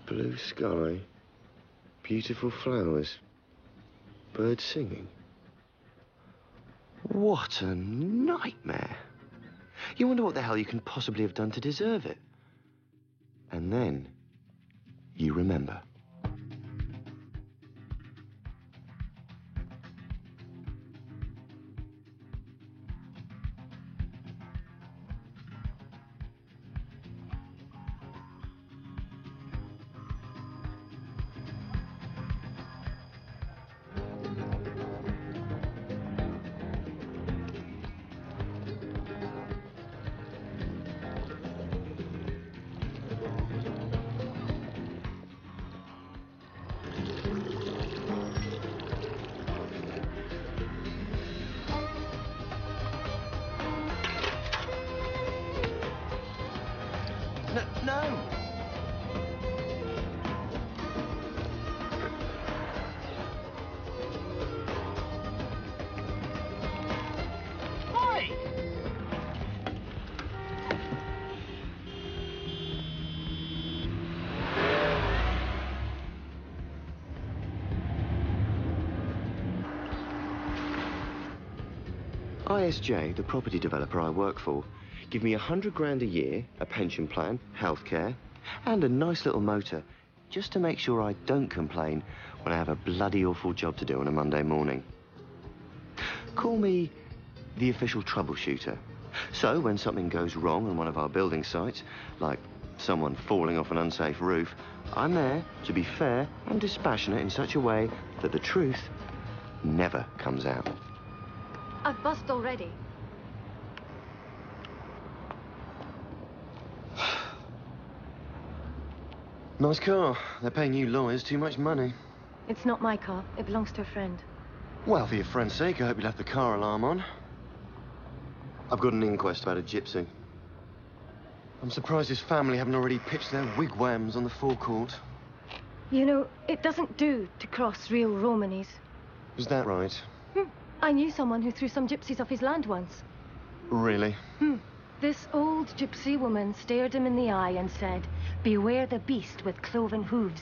Blue sky, beautiful flowers, birds singing. What a nightmare. You wonder what the hell you can possibly have done to deserve it. And then you remember. No! Hey! ISJ, the property developer I work for, give me 100 grand a year, a pension plan, healthcare, and a nice little motor, just to make sure I don't complain when I have a bloody awful job to do on a Monday morning. Call me the official troubleshooter. So when something goes wrong on one of our building sites, like someone falling off an unsafe roof, I'm there to be fair and dispassionate in such a way that the truth never comes out. I've buzzed already. Nice car. They're paying you lawyers too much money. It's not my car. It belongs to a friend. Well, for your friend's sake, I hope you left the car alarm on. I've got an inquest about a gypsy. I'm surprised his family haven't already pitched their wigwams on the forecourt. You know, it doesn't do to cross real Romanies. Is that right? I knew someone who threw some gypsies off his land once. Really? This old gypsy woman stared him in the eye and said, "Beware the beast with cloven hooves."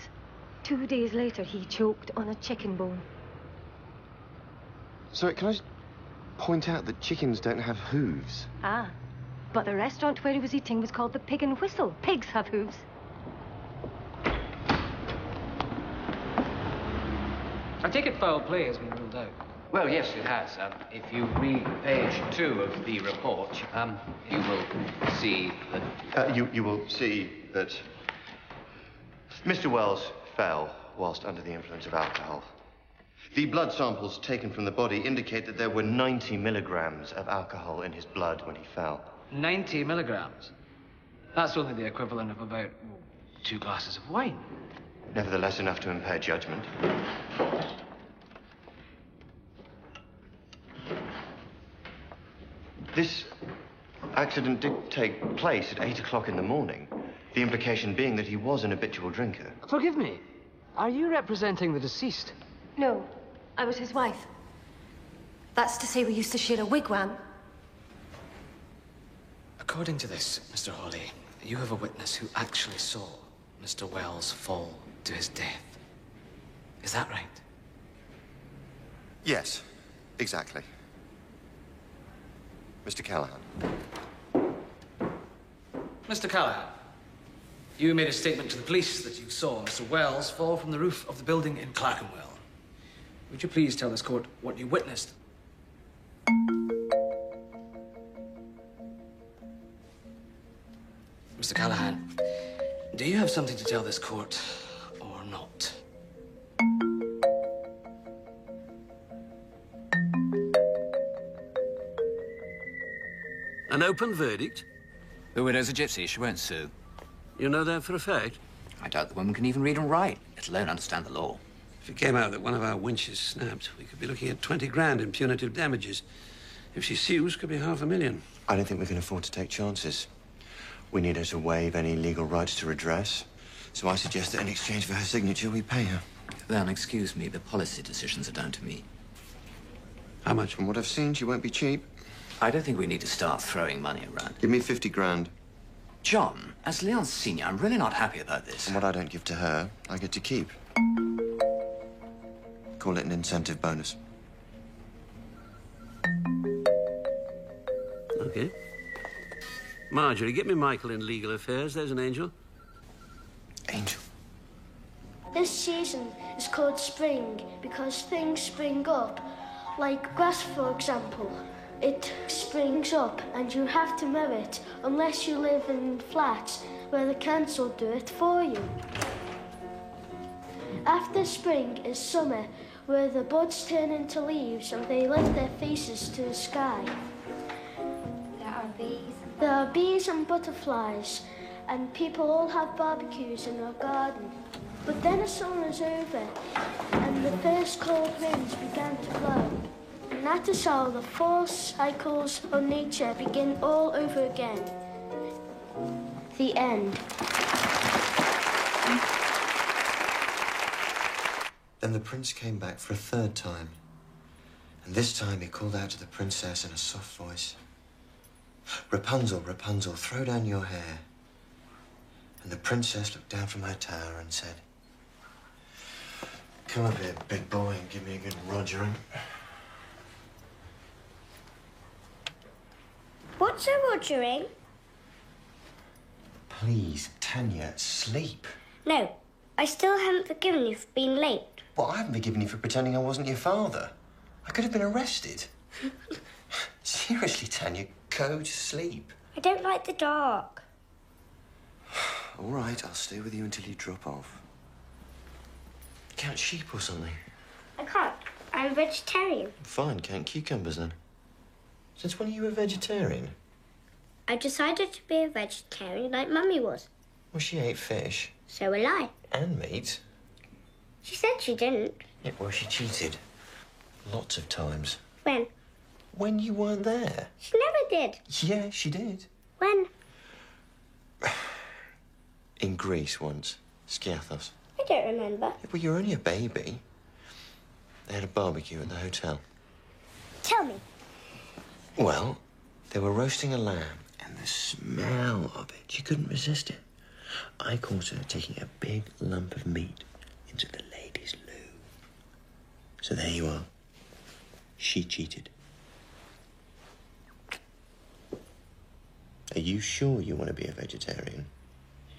2 days later, he choked on a chicken bone. Sorry, can I just point out that chickens don't have hooves? Ah, but the restaurant where he was eating was called the Pig and Whistle. Pigs have hooves. I take it foul play has been ruled out. Well, yes, it has. If you read page 2 of the report, you will see that... You will see that Mr. Wells fell whilst under the influence of alcohol. The blood samples taken from the body indicate that there were 90 milligrams of alcohol in his blood when he fell. 90 milligrams? That's only the equivalent of about 2 glasses of wine. Nevertheless, enough to impair judgment. This accident did take place at 8 o'clock in the morning. The implication being that he was an habitual drinker. Forgive me. Are you representing the deceased? No, I was his wife. That's to say we used to share a wigwam. According to this, Mr. Hawley, you have a witness who actually saw Mr. Wells fall to his death. Is that right? Yes, exactly. Mr. Callahan. Mr. Callahan, you made a statement to the police that you saw Mr. Wells fall from the roof of the building in Clerkenwell. Would you please tell this court what you witnessed? Mr. Callahan, do you have something to tell this court or not? An open verdict? The widow's a gypsy. She won't sue. You know that for a fact? I doubt the woman can even read and write, let alone understand the law. If it came out that one of our winches snapped, we could be looking at 20 grand in punitive damages. If she sues, could be $500,000. I don't think we can afford to take chances. We need her to waive any legal rights to redress. So I suggest that in exchange for her signature, we pay her. Then, excuse me, the policy decisions are down to me. How much? From what I've seen, she won't be cheap. I don't think we need to start throwing money around. Give me 50 grand. John, as Leon's senior, I'm really not happy about this. And what I don't give to her, I get to keep. Call it an incentive bonus. OK. Marjorie, get me Michael in legal affairs. There's an angel. Angel. This season is called spring because things spring up. Like grass, for example. It springs up and you have to mow it unless you live in flats where the council do it for you. After spring is summer, where the buds turn into leaves and they lift their faces to the sky. There are bees and butterflies, and people all have barbecues in our garden. But then the summer is over, and the first cold winds began to blow. And that is how the four cycles of nature begin all over again. The end. Then the prince came back for a third time. And this time he called out to the princess in a soft voice. Rapunzel, Rapunzel, throw down your hair. And the princess looked down from her tower and said, come up here, big boy, and give me a good rogering. What's a rogering? Please, Tanya, sleep. No, I still haven't forgiven you for being late. Well, I haven't forgiven you for pretending I wasn't your father. I could have been arrested. Seriously, Tanya, go to sleep. I don't like the dark. All right, I'll stay with you until you drop off. Count sheep or something. I can't. I'm a vegetarian. Fine, count cucumbers then. Since when are you a vegetarian? I decided to be a vegetarian like Mummy was. Well, she ate fish. So will I. And meat. She said she didn't. Yeah, well, she cheated. Lots of times. When? When you weren't there. She never did. Yeah, she did. When? In Greece once. Skiathos. I don't remember. Yeah, well, you're only a baby. They had a barbecue at the hotel. Tell me. Well, they were roasting a lamb, and the smell of it, she couldn't resist it. I caught her taking a big lump of meat into the ladies' loo. So there you are. She cheated. Are you sure you want to be a vegetarian?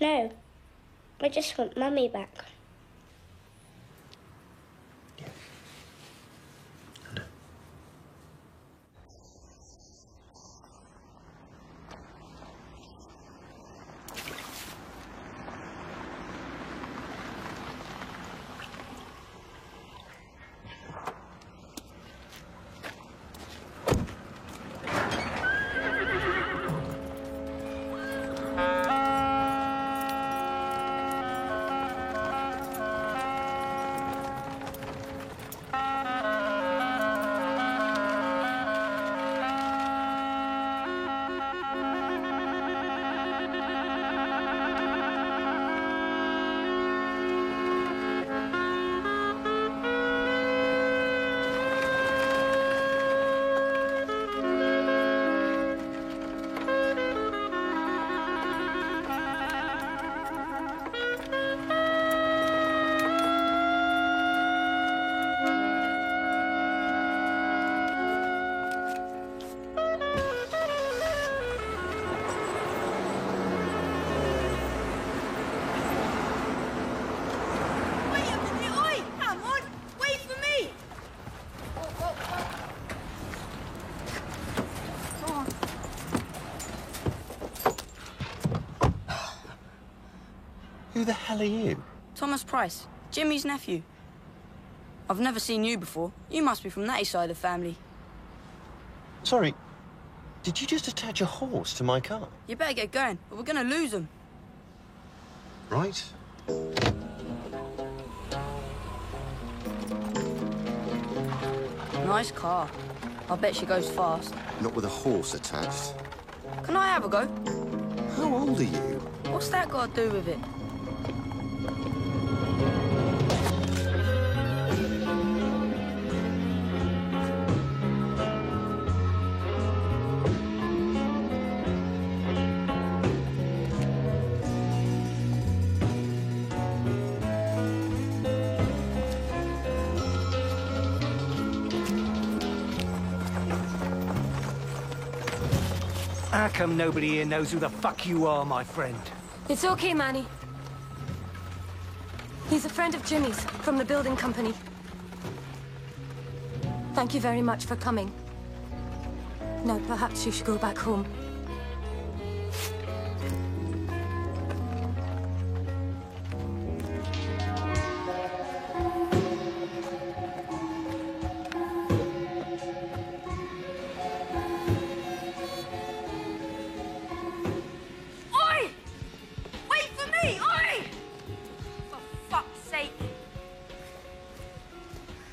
No. I just want Mummy back. Yeah. I know. Who the hell are you? Thomas Price, Jimmy's nephew. I've never seen you before. You must be from that side of the family. Sorry, did you just attach a horse to my car? You better get going, or we're gonna lose him. Right. Nice car. I bet she goes fast. Not with a horse attached. Can I have a go? How old are you? What's that got to do with it? How come nobody here knows who the fuck you are, my friend? It's okay, Manny. He's a friend of Jimmy's, from the building company. Thank you very much for coming. Now, perhaps you should go back home. Oi! Wait for me! Oi! For fuck's sake.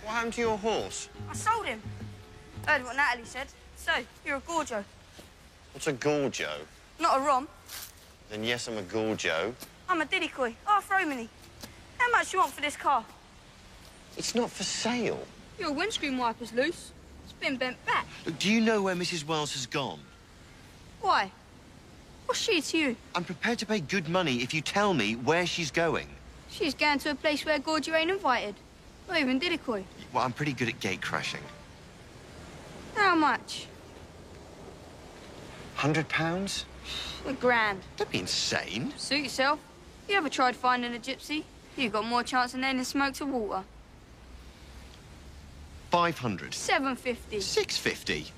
What happened to your horse? I sold him. Heard what Natalie said. So, you're a Gorjo. What's a Gorjo? Not a Rom. Then yes, I'm a Gorjo. I'm a Diddy-Koi, half Romany. How much you want for this car? It's not for sale. Your windscreen wiper's loose. It's been bent back. Look, do you know where Mrs. Wells has gone? Why? What's she to you? I'm prepared to pay good money if you tell me where she's going. She's going to a place where Gorjo ain't invited. Not even Diddy-Koi. Well, I'm pretty good at gate crashing. How much? £100? £1,000. Don't be insane. Suit yourself. You ever tried finding a gypsy? You got more chance than adding smoke to water. 500. 750. 650.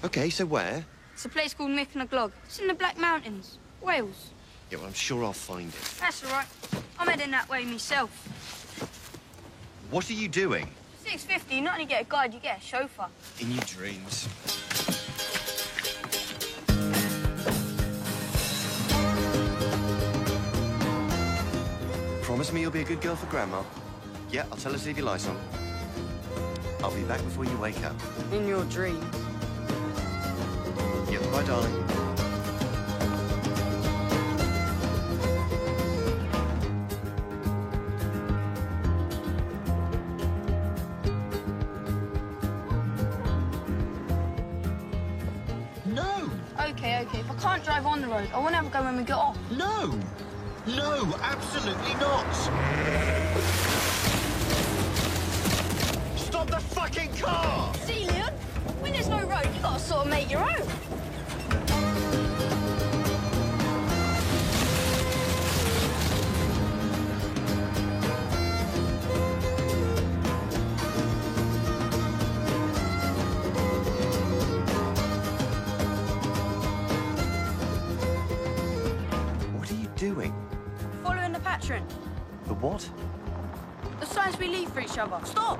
Okay, so where? It's a place called Mick and a Glog. It's in the Black Mountains, Wales. Yeah, well, I'm sure I'll find it. That's all right. I'm heading that way myself. What are you doing? 650, you not only get a guide, you get a chauffeur. In your dreams. Promise me you'll be a good girl for Grandma. Yeah, I'll tell her to leave your lights on. I'll be back before you wake up. In your dreams. Yeah, bye, darling. No! Okay. If I can't drive on the road, I want to have a go when we get off. No! No, absolutely not! Stop the fucking car! See, Leon? When there's no road, you gotta sort of make your own. What are you doing? Following the pattern. The what? The signs we leave for each other. Stop!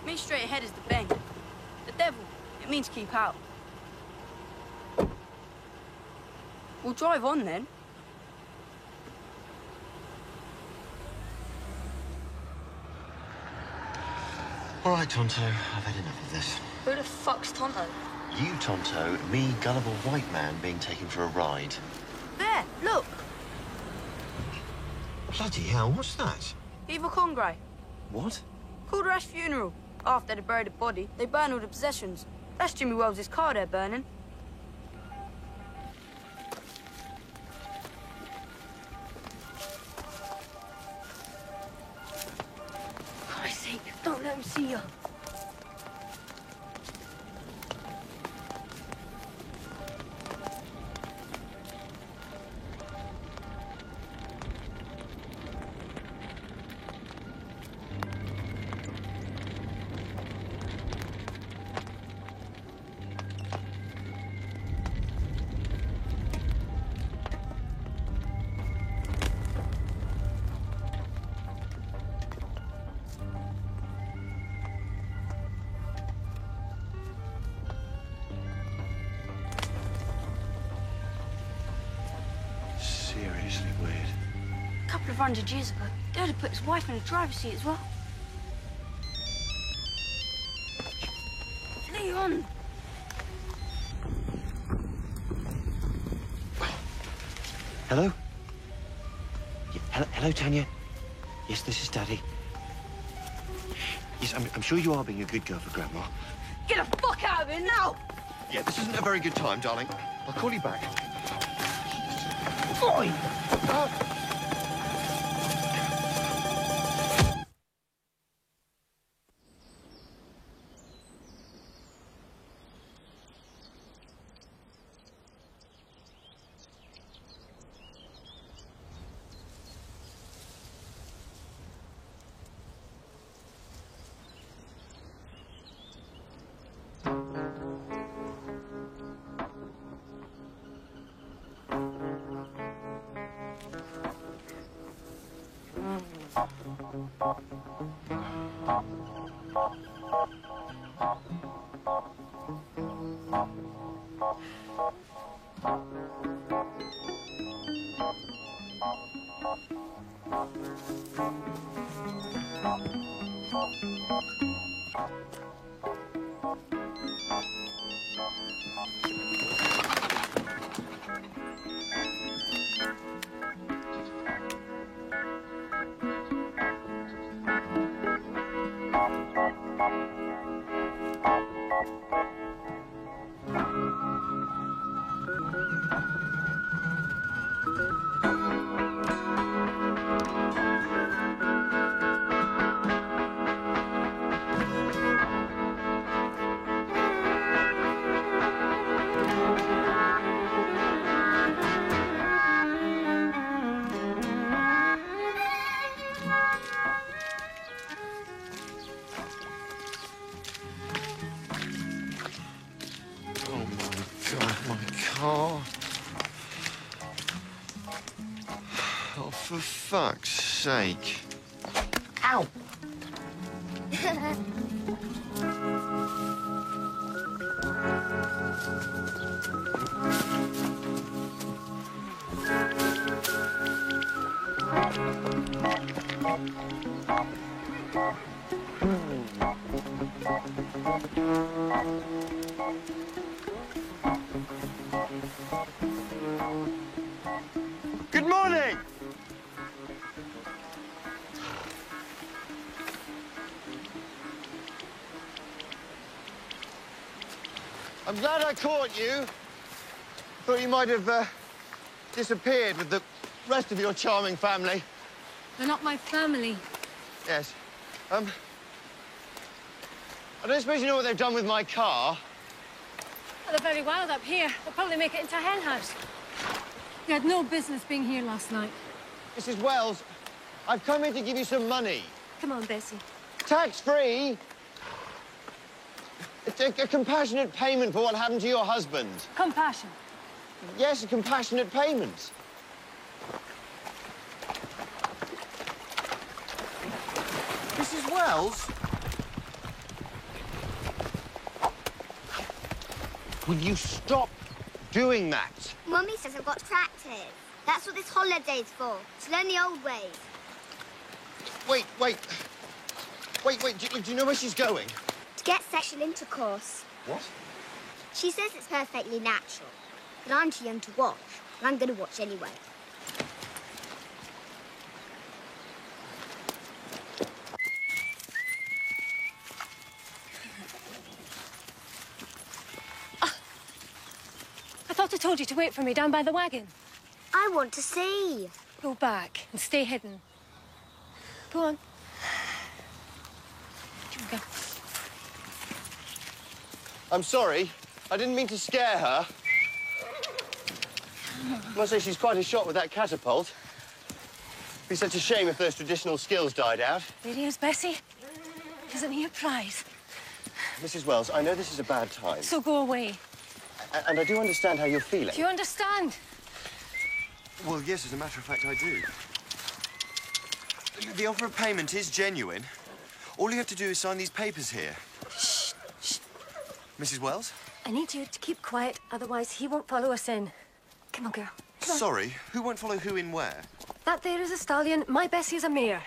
Me straight ahead is the bang. The devil. It means keep out. We'll drive on then. All right, Tonto, I've had enough of this. Who the fuck's Tonto? You, Tonto, me, gullible white man being taken for a ride. There, look. Bloody hell, what's that? Eva Congray. What? Called her Ash funeral. After they buried the body, they burn all the possessions. That's Jimmy Wells' car they're burning. Christ's sake, don't let him see you. Seriously weird. A couple of 100 years ago, Dad had put his wife in the driver's seat as well. Leon! Hello? Yeah, hello, Tanya. Yes, this is Daddy. Yes, I'm sure you are being a good girl for Grandma. Get the fuck out of here now! Yeah, this isn't a very good time, darling. I'll call you back. Boy! Oh, for fuck's sake. Ow! Good morning! I'm glad I caught you. Thought you might have disappeared with the rest of your charming family. They're not my family. Yes. I don't suppose you know what they've done with my car? Well, they're very wild up here. They'll probably make it into a hen house. You had no business being here last night. Mrs. Wells, I've come here to give you some money. Come on, Bessie. Tax-free. It's a compassionate payment for what happened to your husband. Compassion. Yes, a compassionate payment. Mrs. Wells? Will you stop doing that? Mummy says I've got practice. That's what this holiday's for, to learn the old ways. Wait. Do you know where she's going? To get sexual intercourse. What? She says it's perfectly natural, but I'm too young to watch, and I'm going to watch anyway. I thought I told you to wait for me down by the wagon. I want to see. Go back and stay hidden. Go on. Here we go. I'm sorry. I didn't mean to scare her. I must say she's quite a shot with that catapult. It'd be such a shame if those traditional skills died out. There he is, Bessie. Isn't he a prize? Mrs. Wells, I know this is a bad time. So go away. And I do understand how you're feeling. Do you understand? Well, yes, as a matter of fact, I do. The offer of payment is genuine. All you have to do is sign these papers here. Shh, shh. Mrs. Wells? I need you to keep quiet, otherwise he won't follow us in. Come on, girl. Come on. Sorry, who won't follow who in where? That there is a stallion, my Bessie is a mare.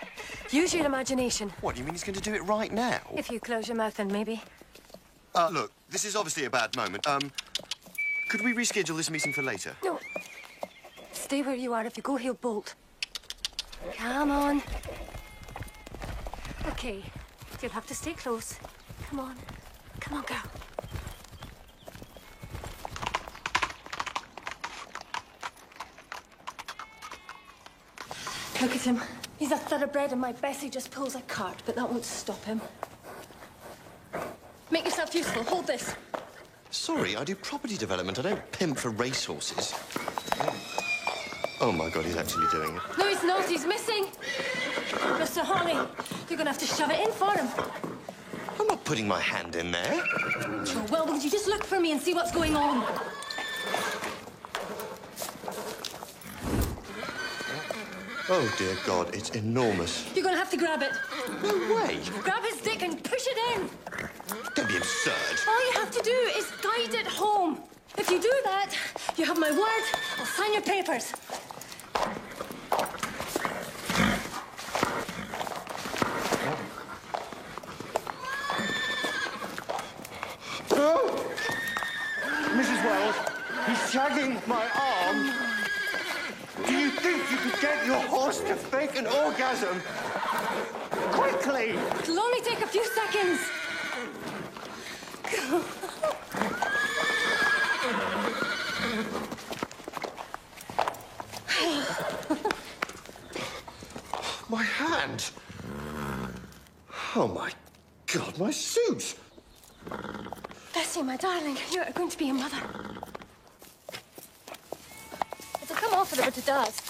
Use your imagination. What, do you mean he's going to do it right now? If you close your mouth, then maybe. Look, this is obviously a bad moment. Could we reschedule this meeting for later? No. Stay where you are. If you go, he'll bolt. Come on. Okay. You'll have to stay close. Come on. Come on, girl. Look at him. He's a thoroughbred and my Bessie just pulls a cart, but that won't stop him. Make yourself useful. Hold this. Sorry, I do property development. I don't pimp for racehorses. Oh, my God, he's actually doing it. No, he's not. He's missing. Mr. Holly, you're gonna have to shove it in for him. I'm not putting my hand in there. Oh, well, would you just look for me and see what's going on? Oh, dear God, it's enormous. You're gonna have to grab it. No way. Grab his dick and push it in. Don't be absurd. All you have to do is guide it home. If you do that, you have my word. I'll sign your papers. Oh! Mrs. Wells, he's shagging my arm. Do you think you could get your horse to fake an orgasm? Quickly! It'll only take a few seconds. My hand. Oh, my God, my suit. Bessie, my darling, you're going to be a mother. It'll come off a bit, it does.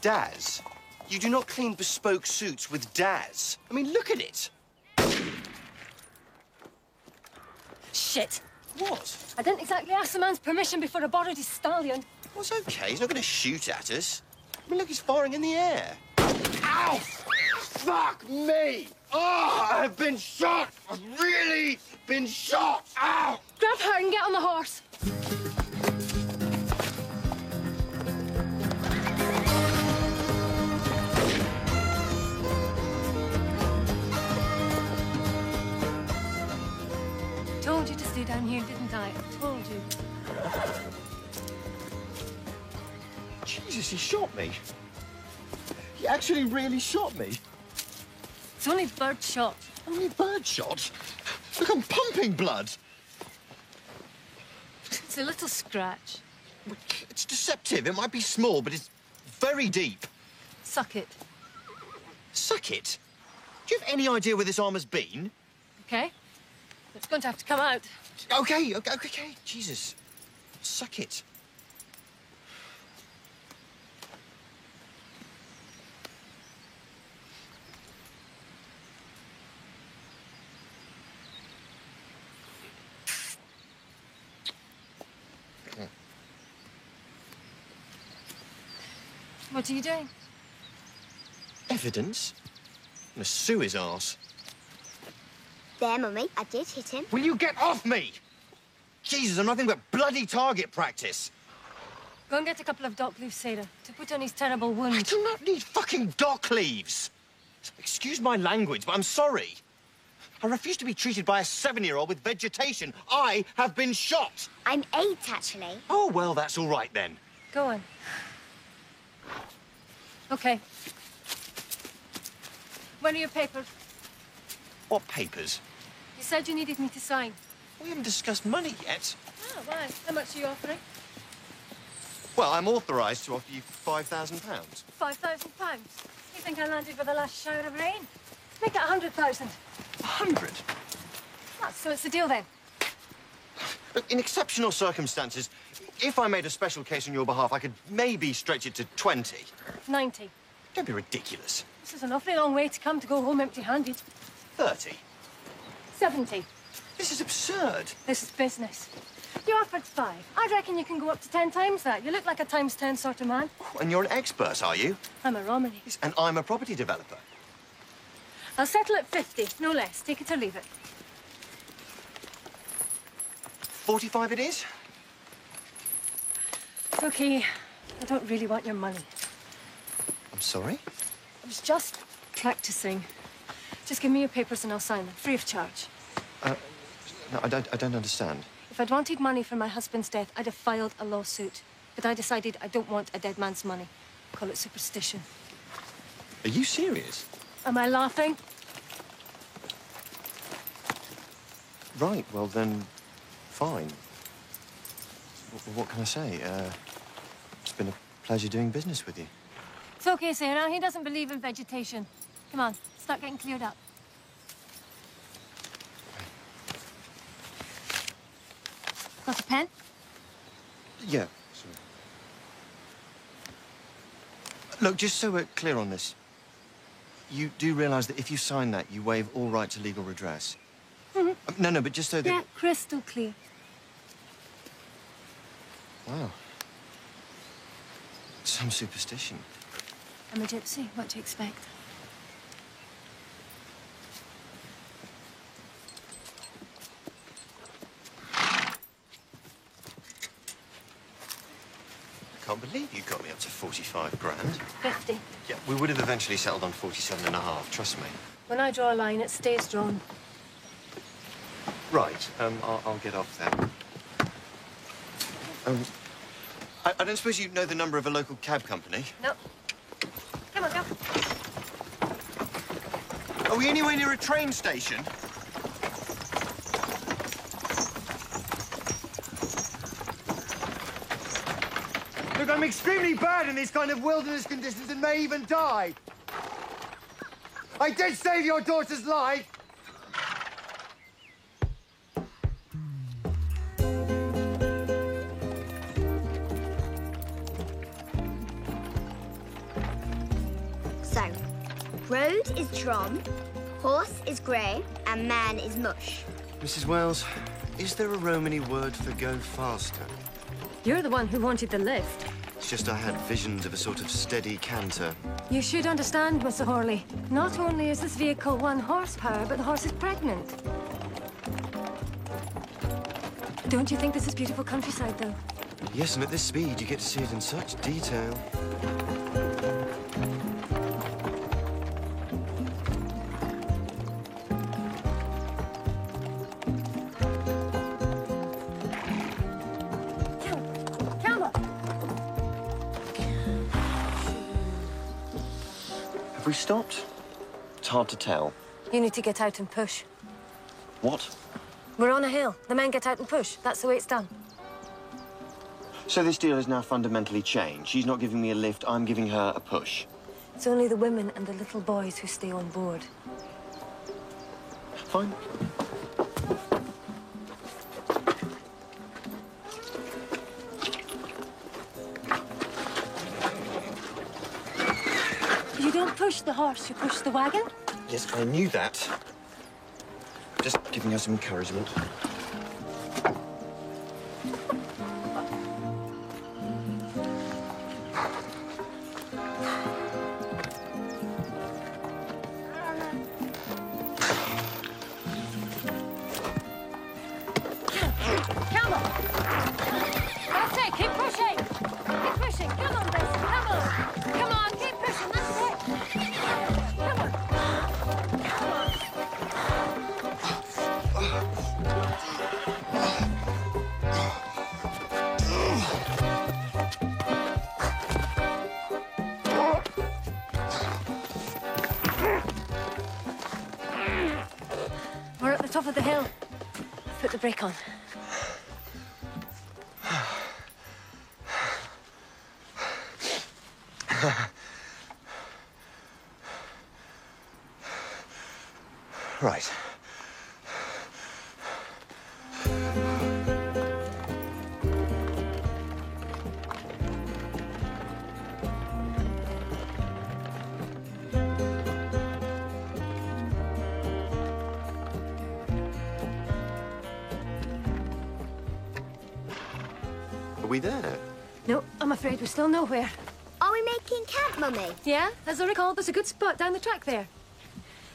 Daz? You do not clean bespoke suits with Daz. I mean, look at it. Shit. What? I didn't exactly ask the man's permission before I borrowed his stallion. Well, it's okay. He's not going to shoot at us. I mean, look, he's firing in the air. Ow! Fuck me! Oh, I've been shot! I've really been shot! Ow! Grab her and get on the horse. Told you to stay down here, didn't I? I told you. Jesus, he shot me. He actually really shot me. It's only bird shot. Only bird shot? Look, I'm pumping blood. It's a little scratch. It's deceptive. It might be small, but it's very deep. Suck it. Suck it? Do you have any idea where this arm has been? Okay. It's going to have to come out. Okay. Jesus. Suck it. What are you doing? Evidence? I'm gonna sue his arse. There, Mummy, I did hit him. Will you get off me? Jesus, I'm nothing but bloody target practice. Go and get a couple of dock leaves, Sarah, to put on his terrible wound. I do not need fucking dock leaves. Excuse my language, but I'm sorry. I refuse to be treated by a 7-year-old with vegetation. I have been shot. I'm 8, actually. Oh, well, that's all right then. Go on. Okay. When are your papers? What papers? You said you needed me to sign. We haven't discussed money yet. Oh, why? How much are you offering? Well, I'm authorised to offer you £5,000. £5,000. You think I landed with the last shower of rain? Make it 100,000. 100? Ah, so it's the deal then. Look, in exceptional circumstances, if I made a special case on your behalf, I could maybe stretch it to 20. 90. Don't be ridiculous. This is an awfully long way to come to go home empty-handed. 30. 70. This is absurd. This is business. You offered 5. I reckon you can go up to 10 times that. You look like a times 10 sort of man. And you're an expert, are you? I'm a Romany. Yes, and I'm a property developer. I'll settle at 50, no less. Take it or leave it. 45 it is? Okay. I don't really want your money. I'm sorry? I was just practicing. Just give me your papers and I'll sign them, free of charge. No, I don't understand. If I'd wanted money for my husband's death, I'd have filed a lawsuit. But I decided I don't want a dead man's money. Call it superstition. Are you serious? Am I laughing? Right, well then, fine. What can I say? It's been a pleasure doing business with you. It's okay, Sarah. He doesn't believe in vegetation. Come on, start getting cleared up. Got a pen? Yeah, sorry. Look, just so we're clear on this, you do realise that if you sign that, you waive all right to legal redress? Mm-hmm. No, but just so that... Yeah, crystal clear. Wow. Some superstition. I'm a gypsy. What do you expect? I can't believe you got me up to 45 grand. 50. Yeah, we would have eventually settled on 47.5, trust me. When I draw a line, it stays drawn. Right, I'll get off then. I don't suppose you know the number of a local cab company? No. Come on, go. Are we anywhere near a train station? Look, I'm extremely bad in these kind of wilderness conditions and may even die. I did save your daughter's life. So, road is Drom, horse is grey, and man is mush. Mrs. Wells, is there a Romany word for go faster? You're the one who wanted the lift. It's just I had visions of a sort of steady canter. You should understand, Mr. Horley. Not only is this vehicle 1 horsepower, but the horse is pregnant. Don't you think this is beautiful countryside, though? Yes, and at this speed, you get to see it in such detail. Have we stopped? It's hard to tell. You need to get out and push. What? We're on a hill. The men get out and push. That's the way it's done. So this deal has now fundamentally changed. She's not giving me a lift, I'm giving her a push. It's only the women and the little boys who stay on board. Fine. You don't push the horse, you push the wagon? Yes, I knew that. Just giving her some encouragement. Come on! That's it, keep pushing! Keep pushing, come on, Bessie, come on! Come on, keep pushing, that's it! Come on! Come on! We're at the top of the hill. Put the brake on. Right. Are we there? No, I'm afraid we're still nowhere. Are we making camp, Mummy? Yeah, as I recall, there's a good spot down the track there.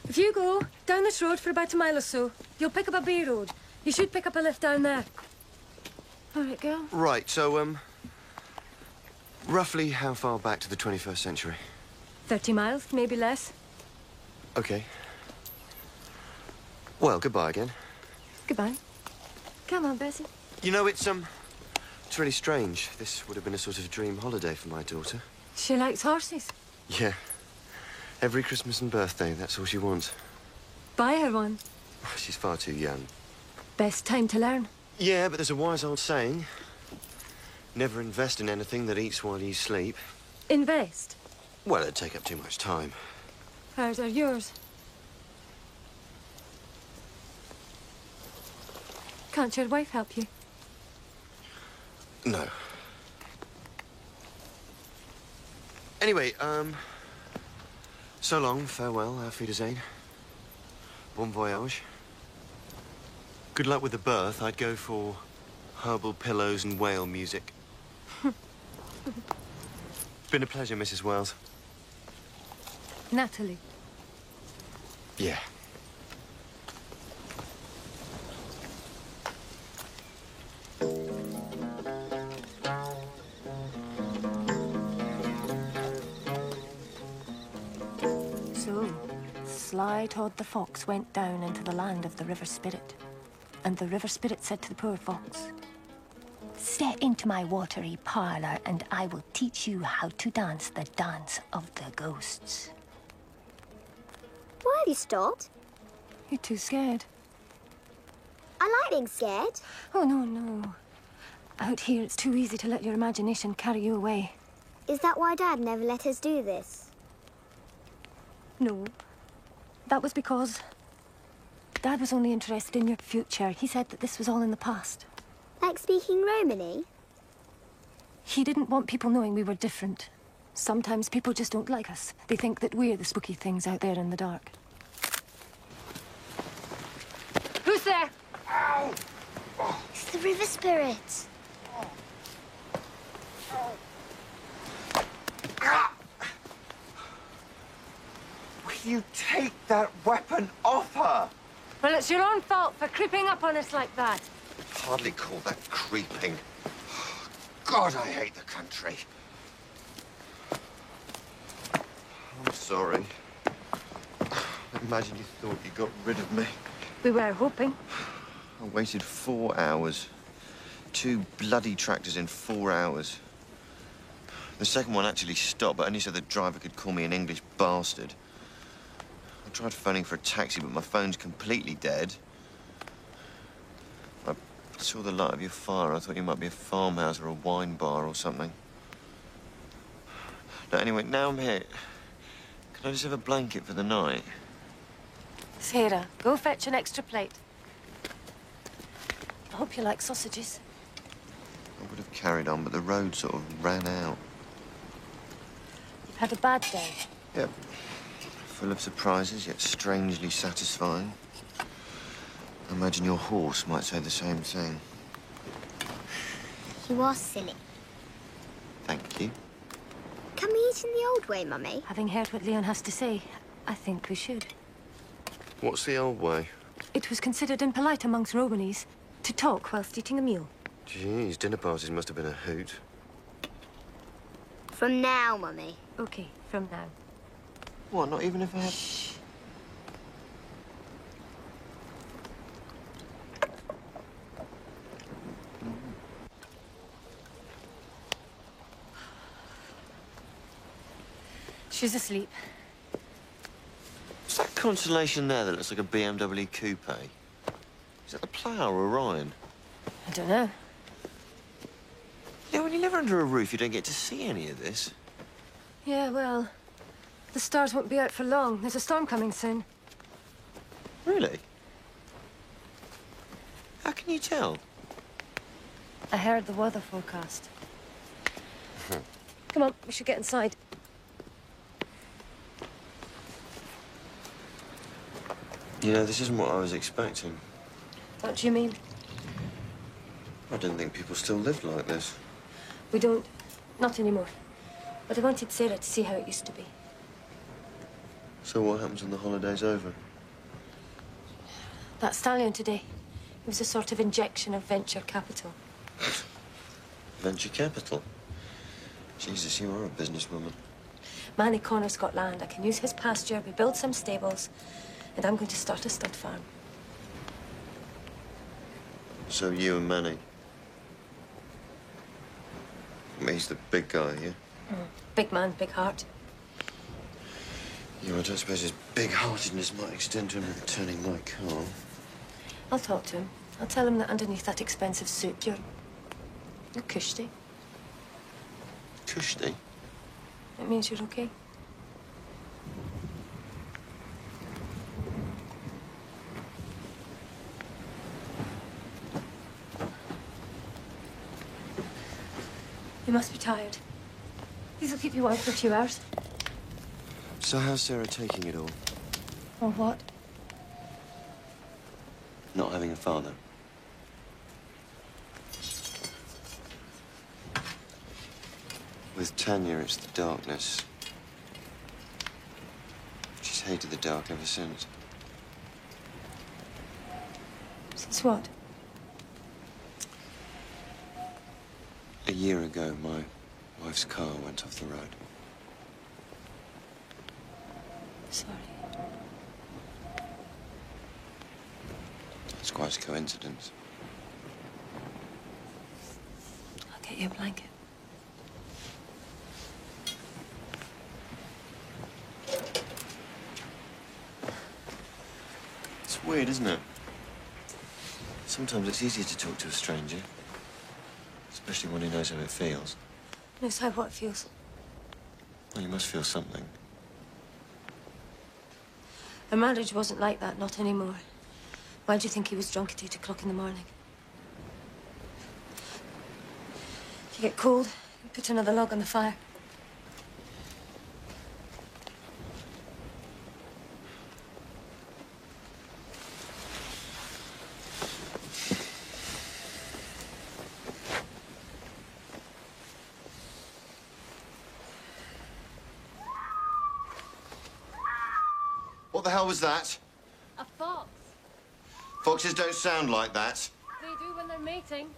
If you go down this road for about a mile or so, you'll pick up a B road. You should pick up a lift down there. All right, girl. Right, so, roughly how far back to the 21st century? 30 miles, maybe less. Okay. Well, goodbye again. Goodbye. Come on, Bessie. You know, it's really strange. This would have been a sort of dream holiday for my daughter. She likes horses. Yeah. Every Christmas and birthday, that's all she wants. Buy her one. She's far too young. Best time to learn. Yeah, but there's a wise old saying. Never invest in anything that eats while you sleep. Invest? Well, it'd take up too much time. Hers are yours. Can't your wife help you? No. Anyway, so long, farewell, auf Wiedersehen. Bon voyage. Good luck with the birth. I'd go for herbal pillows and whale music. Been a pleasure, Mrs. Wells. Natalie. Yeah. So, Sly Todd the Fox went down into the land of the River Spirit. And the River Spirit said to the poor fox, "Step into my watery parlor, and I will teach you how to dance the dance of the ghosts." Why have you stopped? You're too scared. I like being scared. Oh, no, no. Out here, it's too easy to let your imagination carry you away. Is that why Dad never let us do this? No. That was because Dad was only interested in your future. He said that this was all in the past. Like speaking Romany? He didn't want people knowing we were different. Sometimes people just don't like us. They think that we're the spooky things out there in the dark. Who's there? Ow! It's the River Spirit. Will you take that weapon off her? Well, it's your own fault for creeping up on us like that. Hardly call that creeping. God, I hate the country. I'm sorry. Imagine you thought you got rid of me. We were hoping. I waited 4 hours. 2 bloody tractors in 4 hours. The second one actually stopped, but only so the driver could call me an English bastard. I tried phoning for a taxi, but my phone's completely dead. I saw the light of your fire. I thought you might be a farmhouse or a wine bar or something. No, anyway, now I'm here. Can I just have a blanket for the night? Sarah, go fetch an extra plate. I hope you like sausages. I would have carried on, but the road sort of ran out. You've had a bad day. Yep. Full of surprises, yet strangely satisfying. I imagine your horse might say the same thing. You are silly. Thank you. Can we eat in the old way, Mummy? Having heard what Leon has to say, I think we should. What's the old way? It was considered impolite amongst Romanese to talk whilst eating a meal. Jeez, dinner parties must have been a hoot. From now, Mummy. Okay, from now. What, not even if I have... Shh. She's asleep. What's that constellation there that looks like a BMW coupe? Is that the Plough or Orion? I don't know. Yeah, when you live under a roof, you don't get to see any of this. Yeah, well, the stars won't be out for long. There's a storm coming soon. Really? How can you tell? I heard the weather forecast. Come on, we should get inside. You know, this isn't what I was expecting. What do you mean? I didn't think people still lived like this. We don't. Not anymore. But I wanted Sarah to see how it used to be. So what happens when the holiday's over? That stallion today, it was a sort of injection of venture capital. Venture capital? Jesus, you are a businesswoman. Manny Connor's got land. I can use his pasture, we build some stables, and I'm going to start a stud farm. So you and Manny? He's the big guy, yeah? Big man, big heart. Yeah, I don't suppose his big-heartedness might extend to him returning my car. I'll talk to him. I'll tell him that underneath that expensive suit, you're cushy. Cushy? It means you're okay. You must be tired. These will keep you out for a few hours. So how's Sarah taking it all? Or what? Not having a father. With Tanya, it's the darkness. She's hated the dark ever since. Since what? A year ago, my wife's car went off the road. Sorry. It's quite a coincidence. I'll get you a blanket. It's weird, isn't it? Sometimes it's easier to talk to a stranger. Especially when he knows how it feels. Knows how what feels. Well, you must feel something. Their marriage wasn't like that, not anymore. Why do you think he was drunk at 8 o'clock in the morning? If you get cold, put another log on the fire. What the hell was that? A fox. Foxes don't sound like that. They do when they're mating.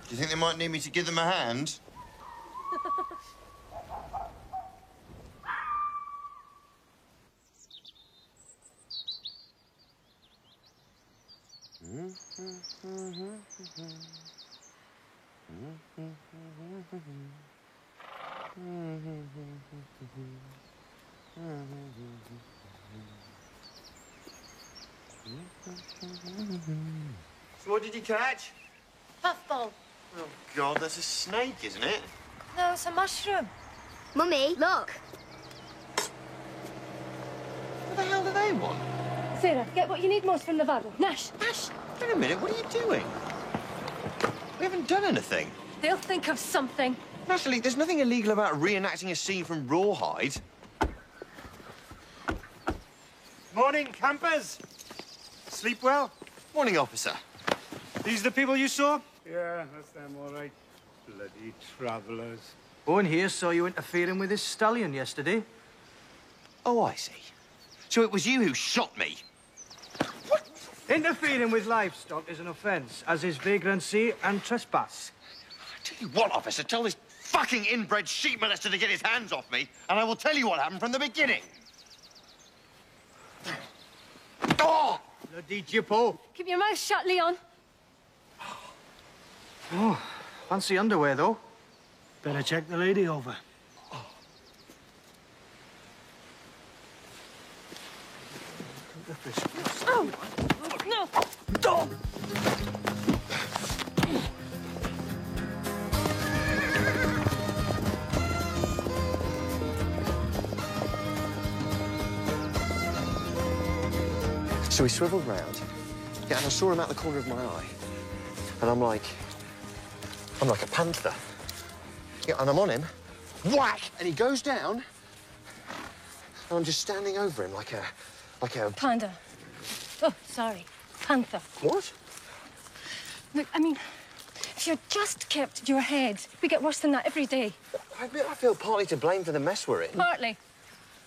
Do you think they might need me to give them a hand? So what did you catch? Puffball. Oh, God, that's a snake, isn't it? No, it's a mushroom. Mummy, look. What the hell do they want? Sarah, get what you need most from the barrel. Nash, Nash. Wait a minute, what are you doing? We haven't done anything. They'll think of something. Natalie, there's nothing illegal about reenacting a scene from Rawhide. Morning, campers. Sleep well? Morning, officer. These the people you saw? Yeah, that's them, all right. Bloody travellers. Owen here saw you interfering with his stallion yesterday. Oh, I see. So it was you who shot me? What? Interfering with livestock is an offence, as is vagrancy and trespass. I tell you what, officer, tell this fucking inbred sheep molester to get his hands off me, and I will tell you what happened from the beginning. Oh! Bloody jippo. Keep your mouth shut, Leon. Oh, fancy underwear, though. Better check the lady over. Oh! No! Oh. So he swiveled round, yeah, and I saw him out the corner of my eye. And I'm like a panther. Yeah, and I'm on him, whack, and he goes down, and I'm just standing over him like a... Panda. Oh, sorry. Panther. What? Look, I mean, if you just kept your head, we get worse than that every day. I admit I feel partly to blame for the mess we're in. Partly.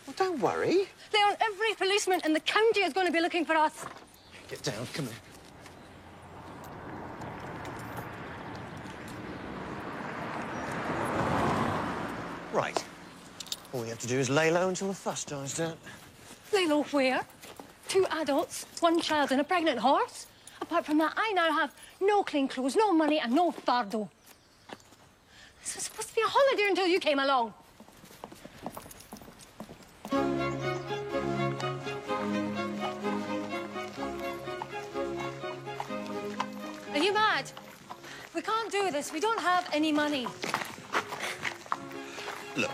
Well, don't worry. Leon, every policeman in the county is going to be looking for us. Get down, come here. Right. All we have to do is lay low until the fuss dies down. Lay low where? 2 adults, 1 child and a pregnant horse? Apart from that, I now have no clean clothes, no money and no fardo. This was supposed to be a holiday until you came along. Are you mad? We can't do this. We don't have any money. Look,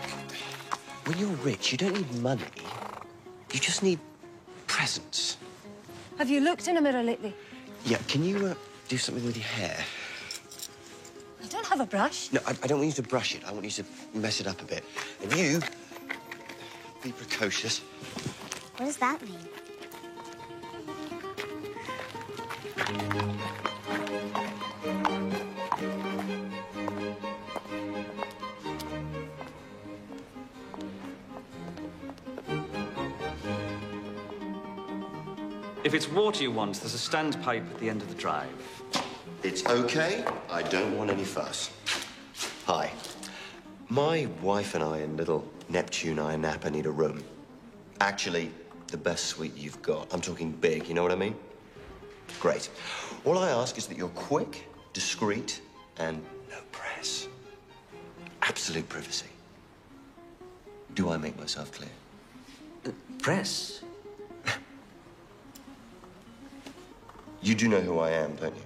when you're rich, you don't need money. You just need presence. Have you looked in a mirror lately? Yeah, can you do something with your hair? I don't have a brush. No, I don't want you to brush it. I want you to mess it up a bit. And you, be precocious. What does that mean? If it's water you want, there's a standpipe at the end of the drive. It's okay. I don't want any fuss. Hi. My wife and I and little Neptune Eye Napa need a room. Actually, the best suite you've got. I'm talking big, you know what I mean? Great. All I ask is that you're quick, discreet, and no press. Absolute privacy. Do I make myself clear? Press? You do know who I am, don't you?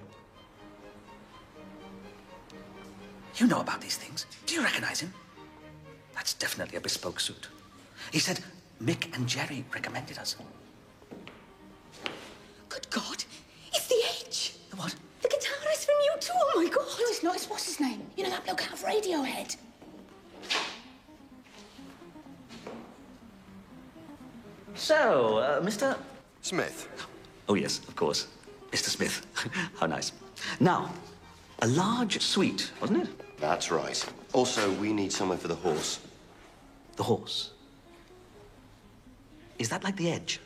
You know about these things. Do you recognize him? That's definitely a bespoke suit. He said Mick and Jerry recommended us. Good God, it's the Edge. The what? The guitarist from U2, oh my God. No, it's not. It's what's his name? You know, that bloke out of Radiohead. So, Mr. Smith. Oh, yes, of course. Mr. Smith. How nice. Now, a large suite, wasn't it? That's right. Also, we need somewhere for the horse. The horse? Is that like the Edge?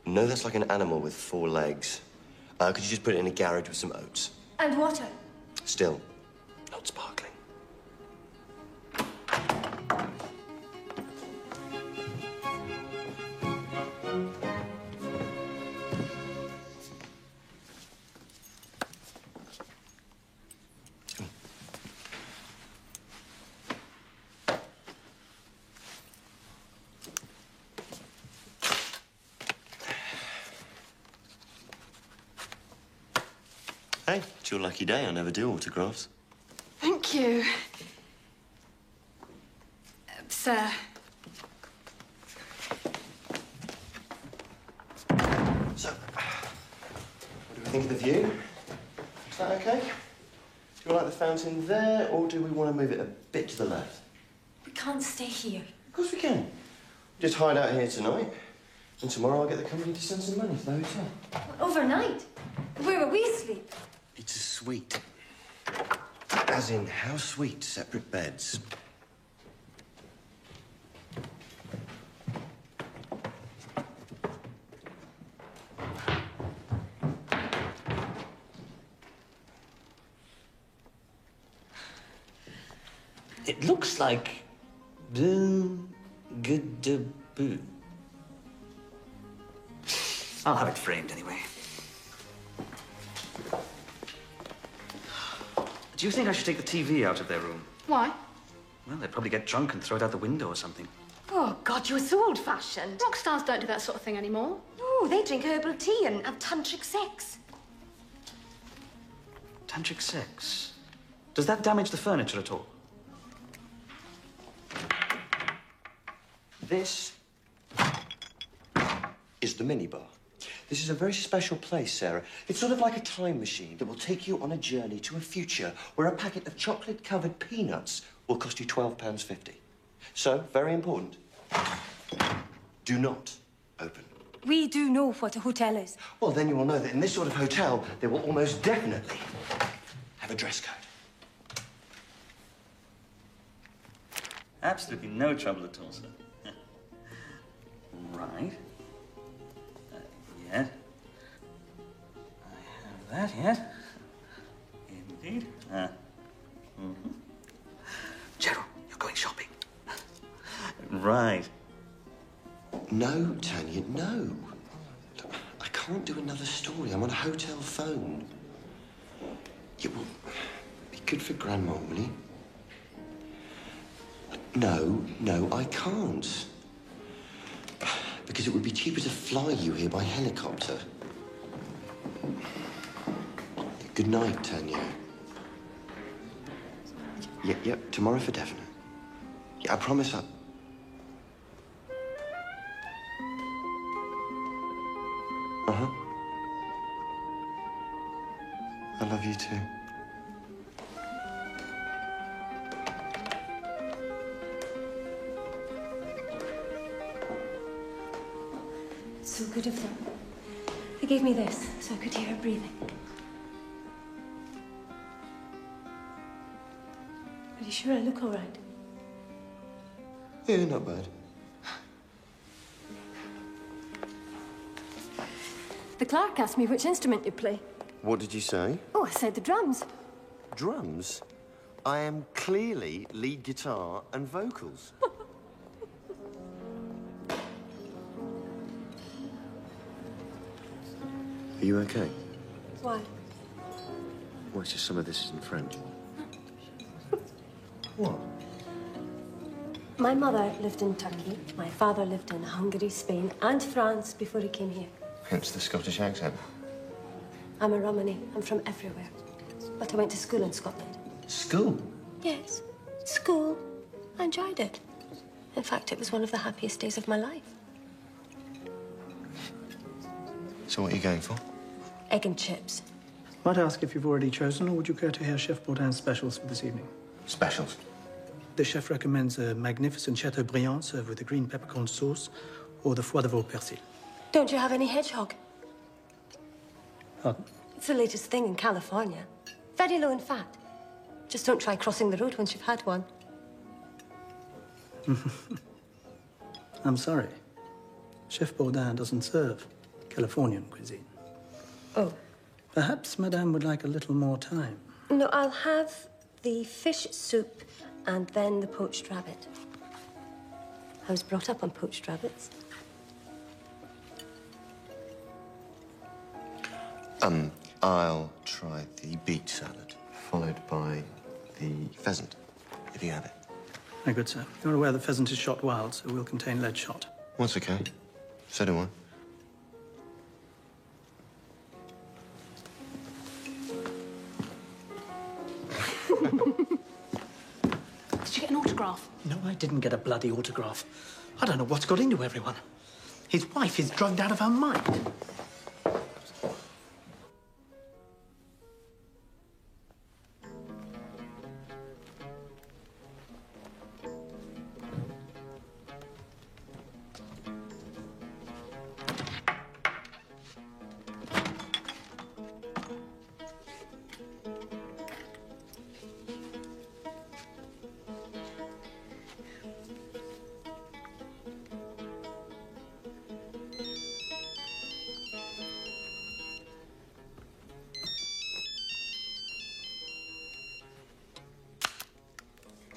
No, that's like an animal with 4 legs. Could you just put it in a garage with some oats? And water. Still, not sparkling. Hey, it's your lucky day. I never do autographs. Thank you. Sir. So, what do we think of the view? Is that okay? Do you like the fountain there, or do we want to move it a bit to the left? We can't stay here. Of course we can. Just hide out here tonight, and tomorrow I'll get the company to send some money to the hotel. Overnight? Where will we sleep? It's a suite. As in, how sweet, separate beds. It looks like... Boom, good, boo. I'll have it framed anyway. Do you think I should take the TV out of their room? Why? Well, they'd probably get drunk and throw it out the window or something. Oh, God, you're so old-fashioned. Rock stars don't do that sort of thing anymore. No, they drink herbal tea and have tantric sex. Tantric sex? Does that damage the furniture at all? This is the minibar. This is a very special place, Sarah. It's sort of like a time machine that will take you on a journey to a future where a packet of chocolate-covered peanuts will cost you £12.50. So, very important, do not open. We do know what a hotel is. Well, then you will know that in this sort of hotel, they will almost definitely have a dress code. Absolutely no trouble at all, sir. Right. Yet. I have that yet. Indeed. Gerald, you're going shopping. Right. No, Tanya, no. Look, I can't do another story. I'm on a hotel phone. It will be good for Grandma, will you? No, I can't. Because it would be cheaper to fly you here by helicopter. Good night, Tanya. Yep, tomorrow for definite. Yeah, I promise love you too. So good of them. They gave me this so I could hear her breathing. Are you sure I look all right? Yeah, not bad. The clerk asked me which instrument you play. What did you say? Oh, I said the drums. Drums? I am clearly lead guitar and vocals. Are you okay? Why? Well, it's just some of this isn't French. What? My mother lived in Turkey. My father lived in Hungary, Spain, and France before he came here. Hence the Scottish accent. I'm a Romany. I'm from everywhere. But I went to school in Scotland. School? Yes, school. I enjoyed it. In fact, it was one of the happiest days of my life. So what are you going for? Egg and chips. Might I ask if you've already chosen, or would you care to hear Chef Bourdin's specials for this evening? Specials? The chef recommends a magnificent Chateaubriand served with a green peppercorn sauce, or the foie de veau persil. Don't you have any hedgehog? Pardon? It's the latest thing in California. Very low in fat. Just don't try crossing the road once you've had one. I'm sorry. Chef Bourdin doesn't serve Californian cuisine. Oh. Perhaps Madame would like a little more time. No, I'll have the fish soup and then the poached rabbit. I was brought up on poached rabbits. I'll try the beet salad, followed by the pheasant, if you have it. Very good, sir. You're aware that pheasant is shot wild, so will contain lead shot. That's okay. So do I. Did you get an autograph? No, I didn't get a bloody autograph. I don't know what's got into everyone. His wife is drugged out of her mind.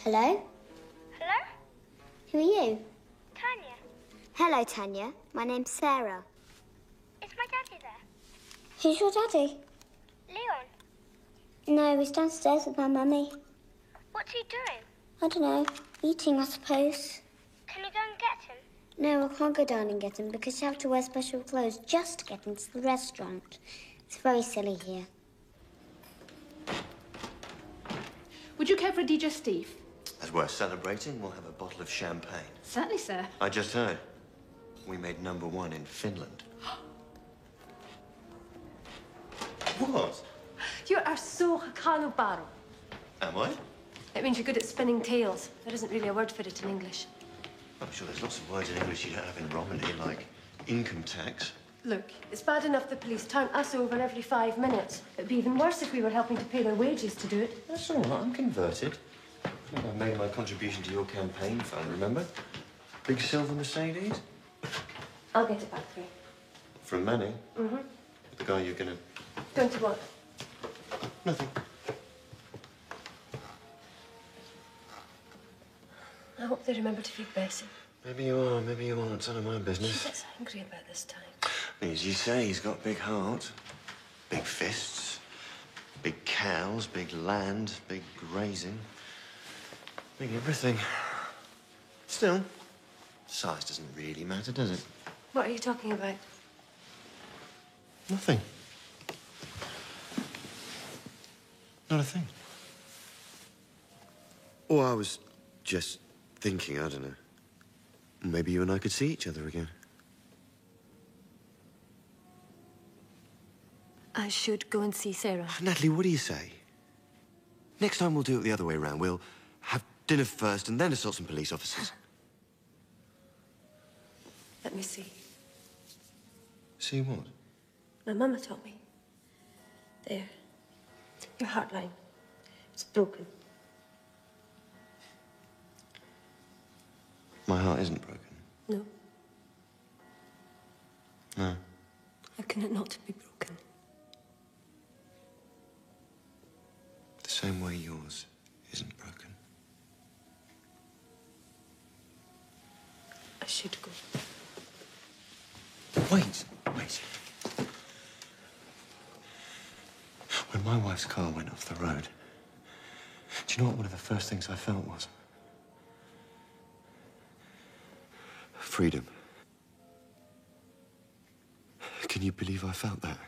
Hello? Hello? Who are you? Tanya. Hello, Tanya. My name's Sarah. Is my daddy there? Who's your daddy? Leon. No, he's downstairs with my mummy. What's he doing? I don't know. Eating, I suppose. Can you go and get him? No, I can't go down and get him because you have to wear special clothes just to get into the restaurant. It's very silly here. Would you care for a digestif? As we're celebrating, we'll have a bottle of champagne. Certainly, sir. I just heard. We made #1 in Finland. What? You are so Hakanobaro. Am I? It means you're good at spinning tales. There isn't really a word for it in English. I'm sure there's lots of words in English you don't have in Romany, like income tax. Look, it's bad enough the police turn us over every 5 minutes. It'd be even worse if we were helping to pay their wages to do it. That's all right, I'm converted. I think I made my contribution to your campaign fund, remember? Big silver Mercedes? I'll get it back for you. From Manny? Mm-hmm. The guy you're gonna... Going to what? Nothing. I hope they remember to feed Bessie. Maybe you are, maybe you aren't. It's none of my She business. gets angry about this time. As you say, he's got a big heart, big fists, big cows, big land, big grazing, big everything. Still, size doesn't really matter, does it? What are you talking about? Nothing. Not a thing. Oh, I was just thinking, I don't know. Maybe you and I could see each other again. I should go and see Sarah. Natalie, what do you say? Next time we'll do it the other way around. We'll have dinner first and then assault some police officers. Let me see. See what? My mama taught me. There. Your heart line. It's broken. My heart isn't broken. No. No. How can it not be broken? The same way yours isn't broken. I should go. Wait. When my wife's car went off the road, do you know what one of the first things I felt was? Freedom. Can you believe I felt that?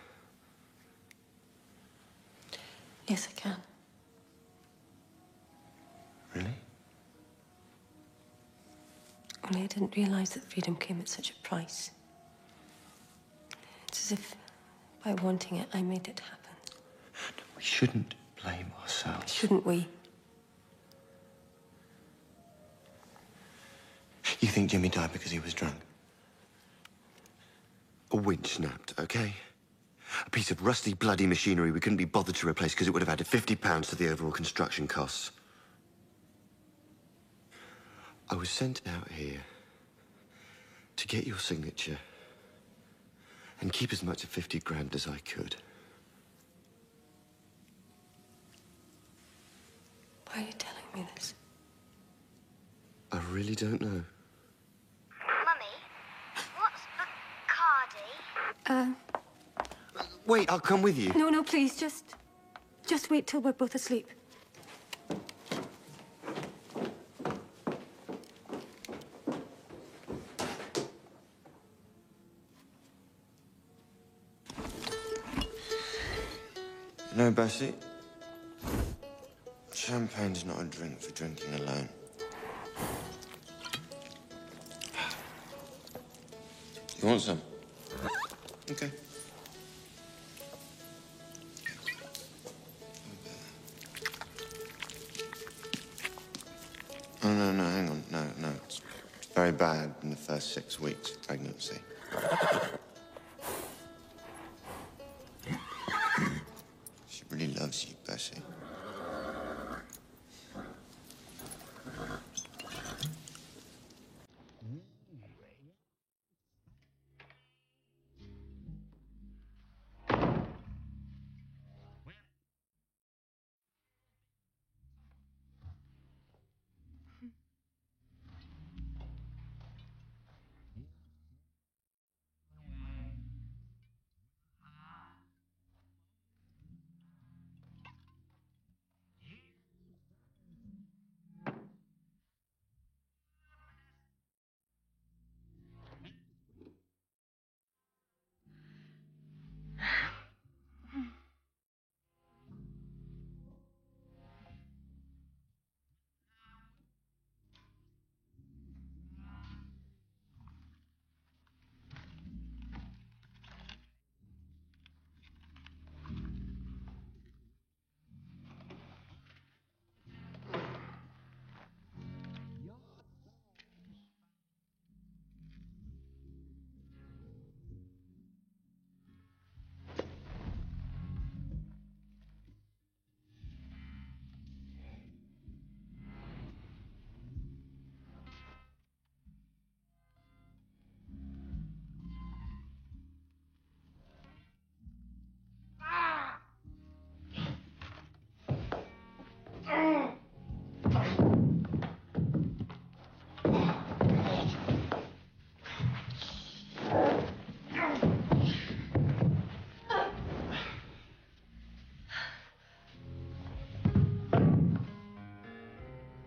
Yes, I can. Really? Only I didn't realize that freedom came at such a price. It's as if, by wanting it, I made it happen. We shouldn't blame ourselves. Shouldn't we? You think Jimmy died because he was drunk? A winch snapped, okay? A piece of rusty, bloody machinery we couldn't be bothered to replace because it would have added £50 to the overall construction costs. I was sent out here to get your signature and keep as much of 50 grand as I could. Why are you telling me this? I really don't know. Mummy, what's Bacardi? Wait, I'll come with you. No, please, just wait till we're both asleep. No, Bessie. Champagne's not a drink for drinking alone. You want some? Okay. Oh, no, hang on. No. It's very bad in the first 6 weeks of pregnancy. She really loves you, Bessie.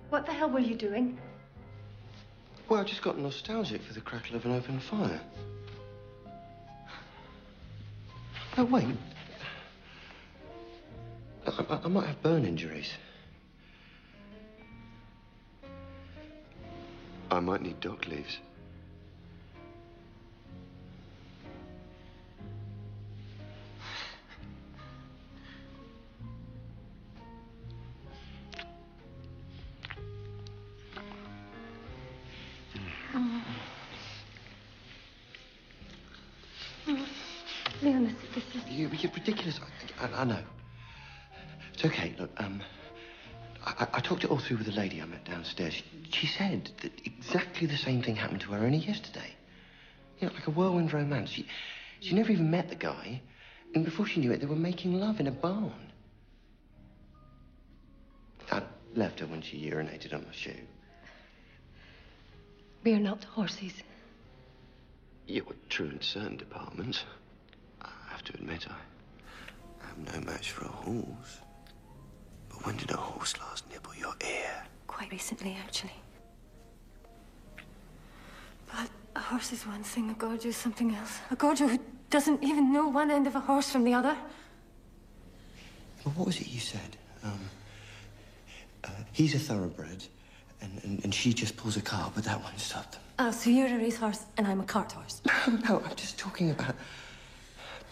What the hell were you doing? Well, I just got nostalgic for the crackle of an open fire. Oh, wait. I might have burn injuries. I might need dock leaves. Leon, this is... You're ridiculous. I know. It's okay. Look, I talked it all through with the lady I met downstairs. She said that exactly the same thing happened to her only yesterday. You know, like a whirlwind romance. She never even met the guy, and before she knew it, they were making love in a barn. I left her when she urinated on my shoe. We are not horses. You were true in certain departments. I have to admit, I am no match for a horse. But when did a horse last nibble your ear? Quite recently, actually. But a horse is one thing, a gorger is something else. A gorger who doesn't even know one end of a horse from the other. Well, what was it you said? He's a thoroughbred, and she just pulls a cart, but that won't stop them. Oh, so you're a racehorse and I'm a cart horse. No, I'm just talking about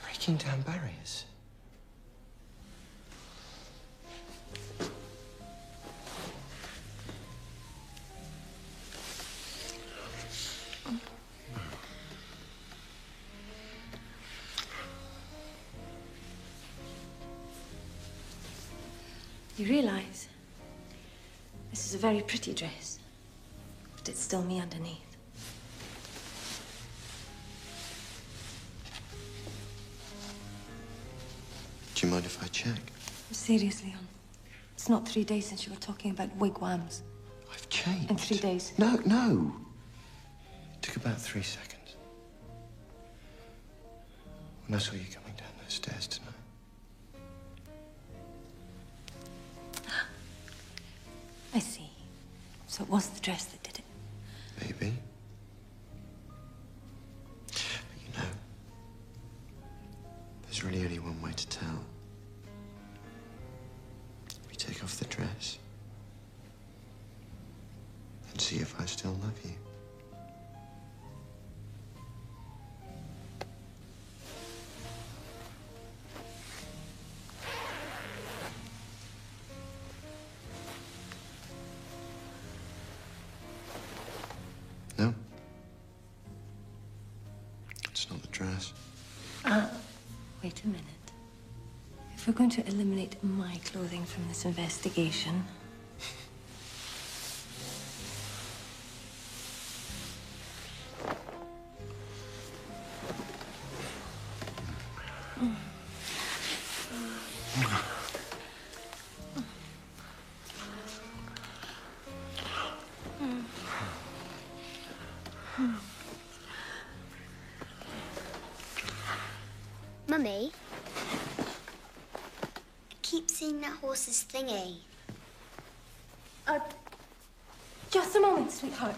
breaking down barriers. You realise this is a very pretty dress, but it's still me underneath. Do you mind if I check? Seriously, Leon. It's not 3 days since you were talking about wigwams. I've changed. In 3 days. No. It took about 3 seconds. When I saw you coming down those stairs tonight. I see. So it was the dress that did it. Maybe. But you know, there's really only one way to tell. We take off the dress and see if I still love you. No? It's not the dress. Wait a minute. If we're going to eliminate my clothing from this investigation... Mummy, I keep seeing that horse's thingy. Just a moment, sweetheart.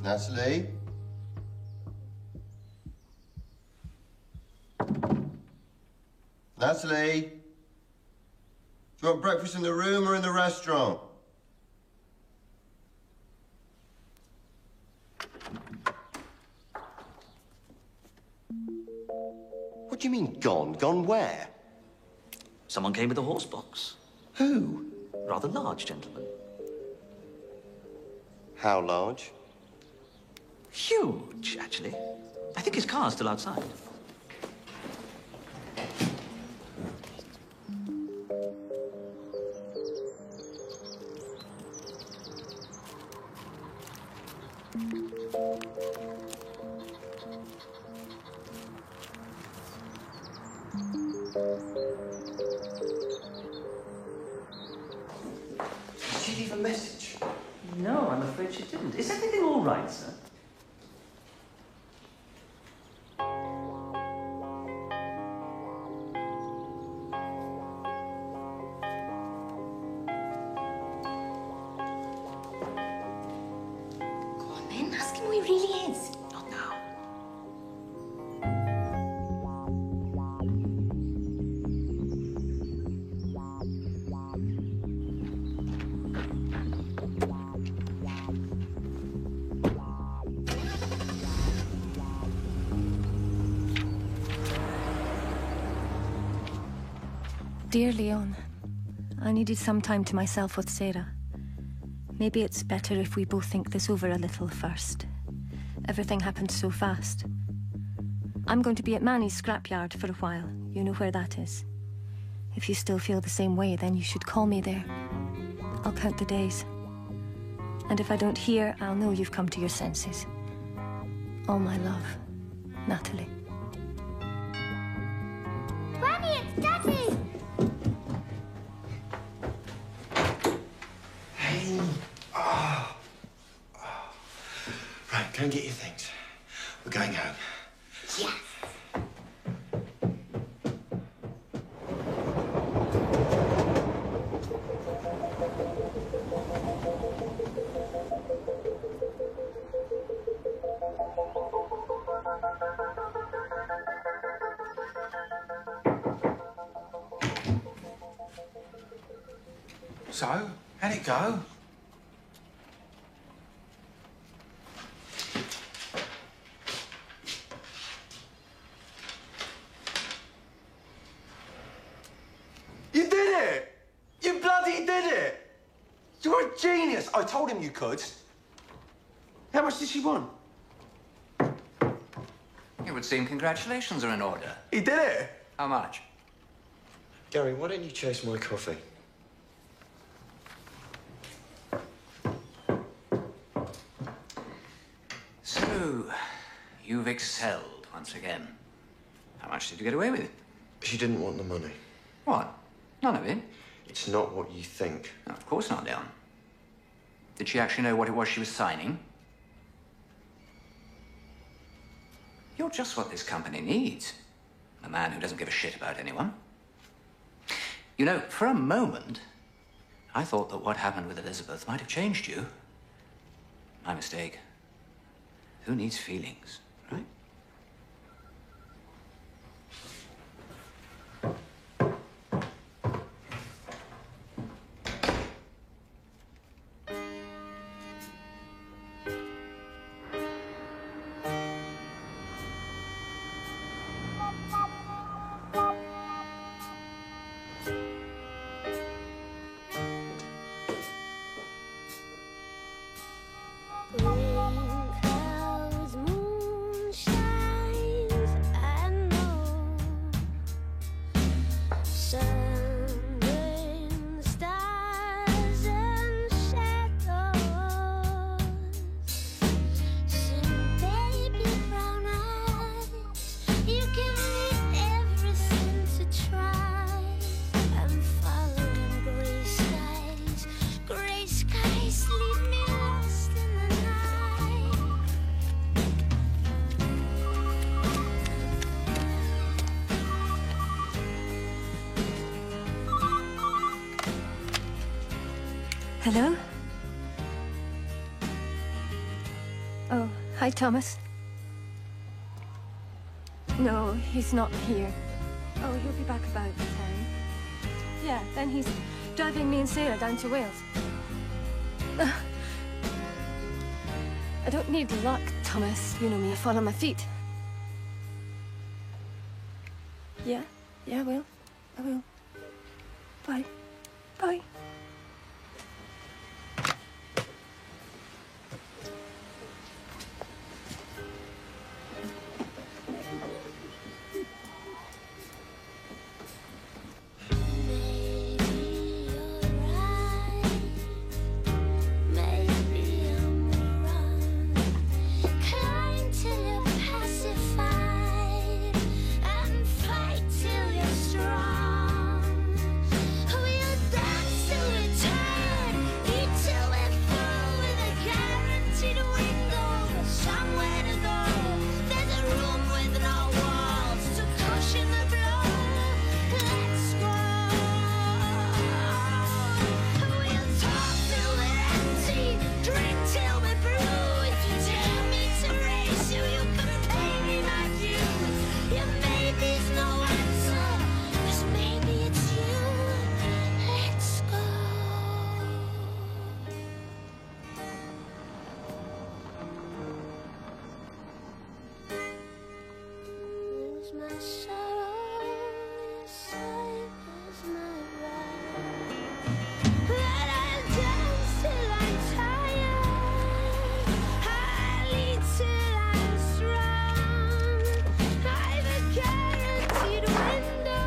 Natalie? Natalie? Do you want breakfast in the room or in the restaurant? What do you mean, gone? Gone where? Someone came with a horse box. Who? Rather large gentleman. How large? Huge, actually. I think his car's still outside. Did she leave a message? No, I'm afraid she didn't. Is everything all right, sir? Ask him who he really is. Not now. Dear Leon, I needed some time to myself with Sarah. Maybe it's better if we both think this over a little first. Everything happened so fast. I'm going to be at Manny's scrapyard for a while. You know where that is. If you still feel the same way, then you should call me there. I'll count the days. And if I don't hear, I'll know you've come to your senses. All my love, Natalie. Granny, it's Daddy! Hey. Oh. Right, go and get your things. We're going home. Yes. So, how'd it go? You did it! You bloody did it! You're a genius! I told him you could. How much did she want? It would seem congratulations are in order. He did it! How much? Gary, why don't you chase my coffee? So, you've excelled once again. How much did you get away with? She didn't want the money. What? None of it? It's not what you think. No, of course not, Leon. Did she actually know what it was she was signing? You're just what this company needs. A man who doesn't give a shit about anyone. You know, for a moment, I thought that what happened with Elizabeth might have changed you. My mistake. Who needs feelings, right? Hello? Oh, hi, Thomas. No, he's not here. Oh, he'll be back about 10. Yeah, then he's driving me and Sarah down to Wales. I don't need luck, Thomas. You know me, I fall on my feet. Yeah, I will. I will. Bye. Bye. Till you're pacified and fight till you're strong. my sorrow, your sight is my right. But I'll dance till I'm tired, I'll eat till I'm strong. I've a guaranteed window.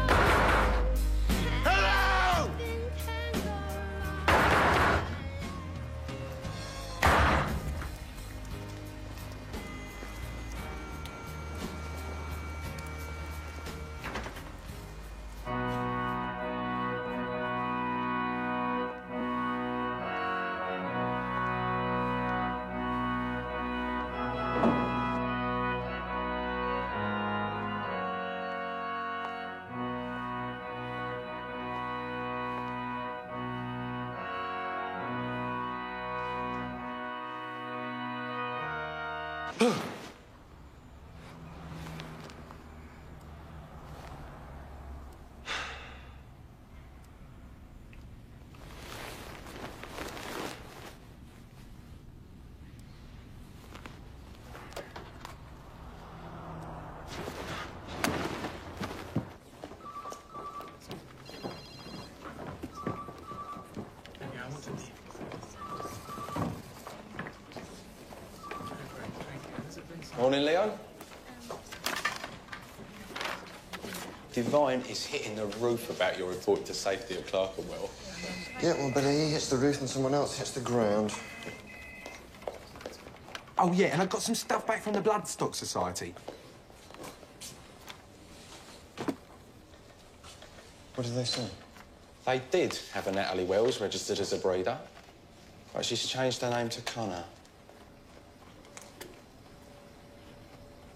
Hello! Morning, Leo. Divine is hitting the roof about your report to safety at Clerkenwell. Yeah, well, better he hits the roof than someone else hits the ground. Oh, yeah, and I got some stuff back from the Bloodstock Society. What did they say? They did have a Natalie Wells registered as a breeder, but she's changed her name to Connor.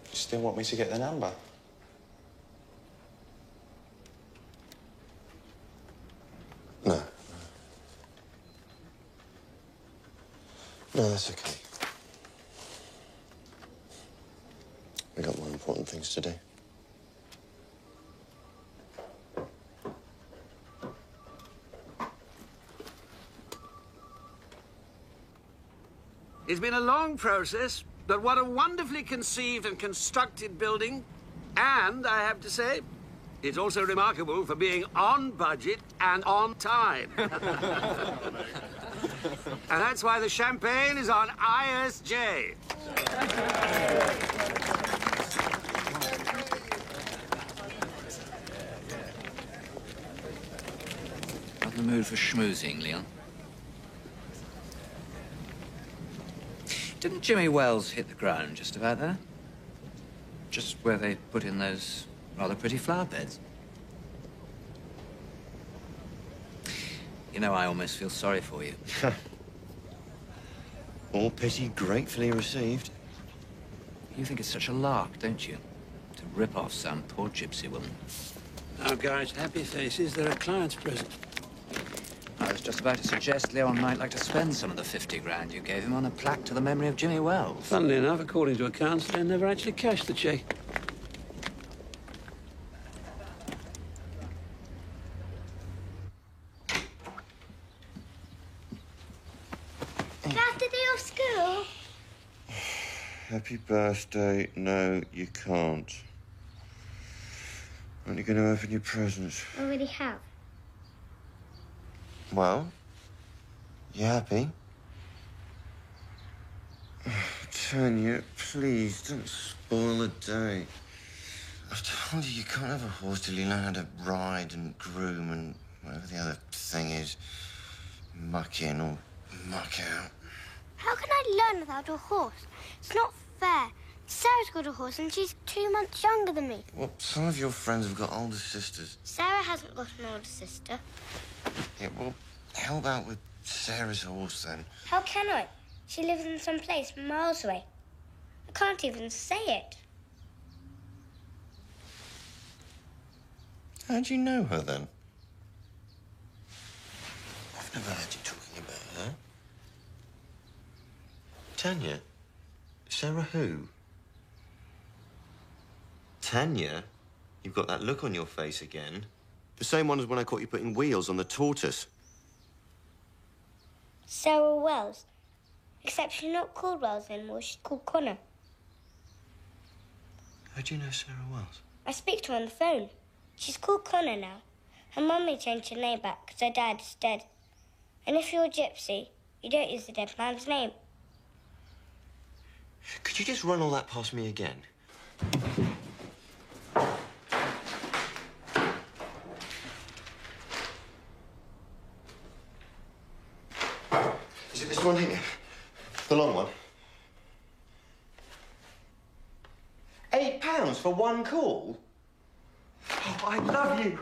You still want me to get the number? No. No, that's okay. We got more important things to do. It's been a long process, but what a wonderfully conceived and constructed building. And, I have to say, it's also remarkable for being on budget and on time. And that's why the champagne is on ISJ. Not in the mood for schmoozing, Leon. Didn't Jimmy Wells hit the ground just about there? Just where they put in those rather pretty flower beds? You know, I almost feel sorry for you. All pity gratefully received. You think it's such a lark, don't you? To rip off some poor gypsy woman. Now, guys, happy faces. There are clients present. I was just about to suggest Leon might like to spend some of the 50 grand you gave him on a plaque to the memory of Jimmy Wells. Funnily enough, according to accounts, they never actually cashed the cheque. Do I have to do off school? Happy birthday. No, you can't. Aren't you going to open your presents? I already have. Well, you happy? Tanya, please, don't spoil the day. I've told you, you can't have a horse till you learn how to ride and groom and whatever the other thing is. Muck in or muck out. How can I learn without a horse? It's not fair. Sarah's got a horse and she's 2 months younger than me. Well, some of your friends have got older sisters. Sarah hasn't got an older sister. Yeah, well, help out with Sarah's horse, then. How can I? She lives in some place miles away. I can't even say it. How'd you know her, then? I've never heard you talking about her. Tanya? Sarah who? Tanya? You've got that look on your face again. The same one as when I caught you putting wheels on the tortoise. Sarah Wells. Except she's not called Wells anymore, she's called Connor. How do you know Sarah Wells? I speak to her on the phone. She's called Connor now. Her mummy changed her name back because her dad is dead. And if you're a gypsy, you don't use the dead man's name. Could you just run all that past me again? Is it this one here? The long one? £8 for one call? Oh, I love you.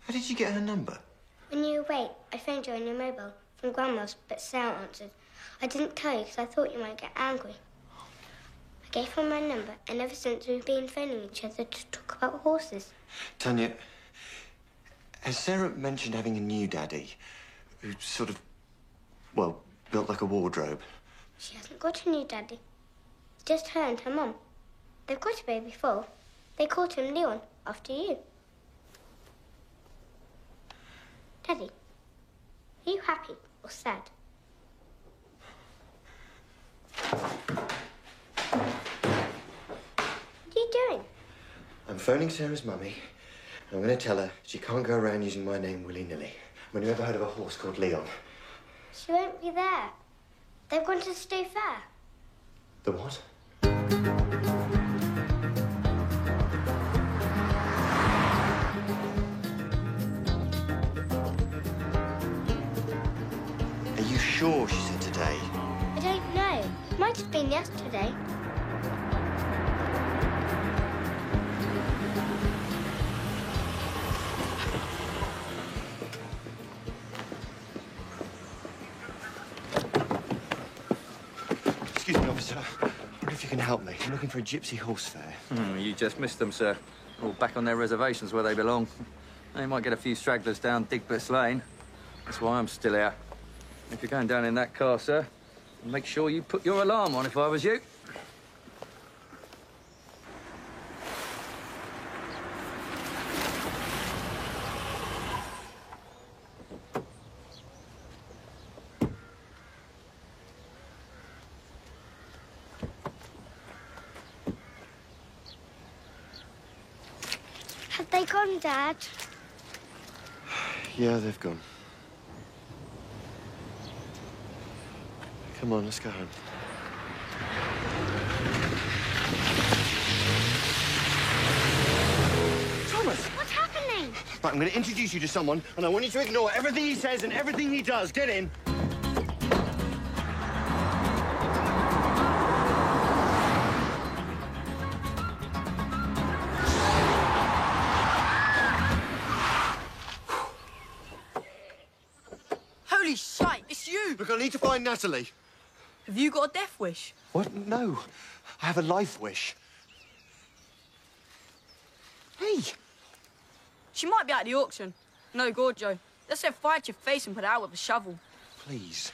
How did you get her number? When you were away, I phoned you on your mobile from Grandma's, but Sarah answered. I didn't tell you because I thought you might get angry. I gave her my number, and ever since we've been phoning each other to talk about horses. Tanya, has Sarah mentioned having a new daddy who sort of, well, built like a wardrobe? She hasn't got a new daddy. It's just her and her mum. They've got a baby foal. They called him Leon, after you. Daddy, are you happy or sad? What are you doing? I'm phoning Sarah's mummy, and I'm going to tell her she can't go around using my name willy-nilly. I mean, you ever heard of a horse called Leon? She won't be there. They've gone to the State Fair. The what? Are you sure she said today? I don't know. Might have been yesterday. Excuse me, officer. I wonder if you can help me. I'm looking for a gypsy horse fair. You just missed them, sir. All back on their reservations where they belong. They might get a few stragglers down Digbett's Lane. That's why I'm still here. If you're going down in that car, sir, make sure you put your alarm on if I was you. Have they gone, Dad? Yeah, they've gone. Come on, let's go home. Thomas! What's happening? Right, I'm going to introduce you to someone, and I want you to ignore everything he says and everything he does. Get in. Holy shite, it's you! Look, I need to find Natalie. Have you got a death wish? What? No. I have a life wish. Hey! She might be at the auction. No, Gorjo. Let's set fire to your face and put it out with a shovel. Please,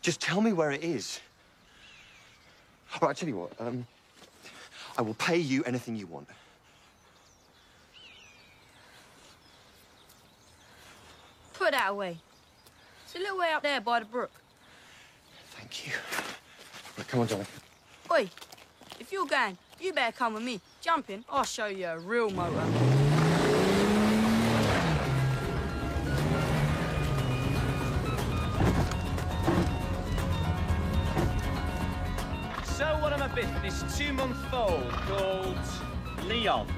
just tell me where it is. All right, I tell you what, I will pay you anything you want. Put that away. It's a little way up there by the brook. Thank you. Right, come on, darling. Oi, if you're going, you better come with me. Jump in, I'll show you a real motor. So what am I bidding this 2-month foal called Leon?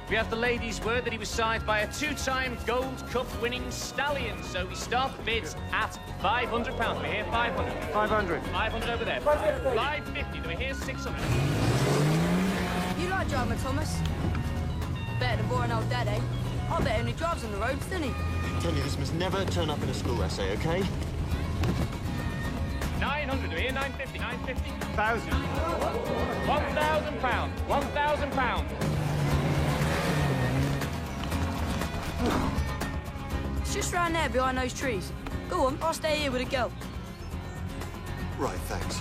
We have the lady's word that he was signed by a 2-time Gold Cup winning stallion, so we start the bids at £500. We're here 500. 500. 500 over there. 550. 550. We're here 600. You like driving, Thomas? Better than boring old Dad, eh? I bet he only drives on the roads, doesn't he? I tell you, this must never turn up in a school essay, OK? 900. We're here 950. 950. 1,000. £1,000. £1,000. It's just round there behind those trees. Go on, I'll stay here with a girl. Right, thanks.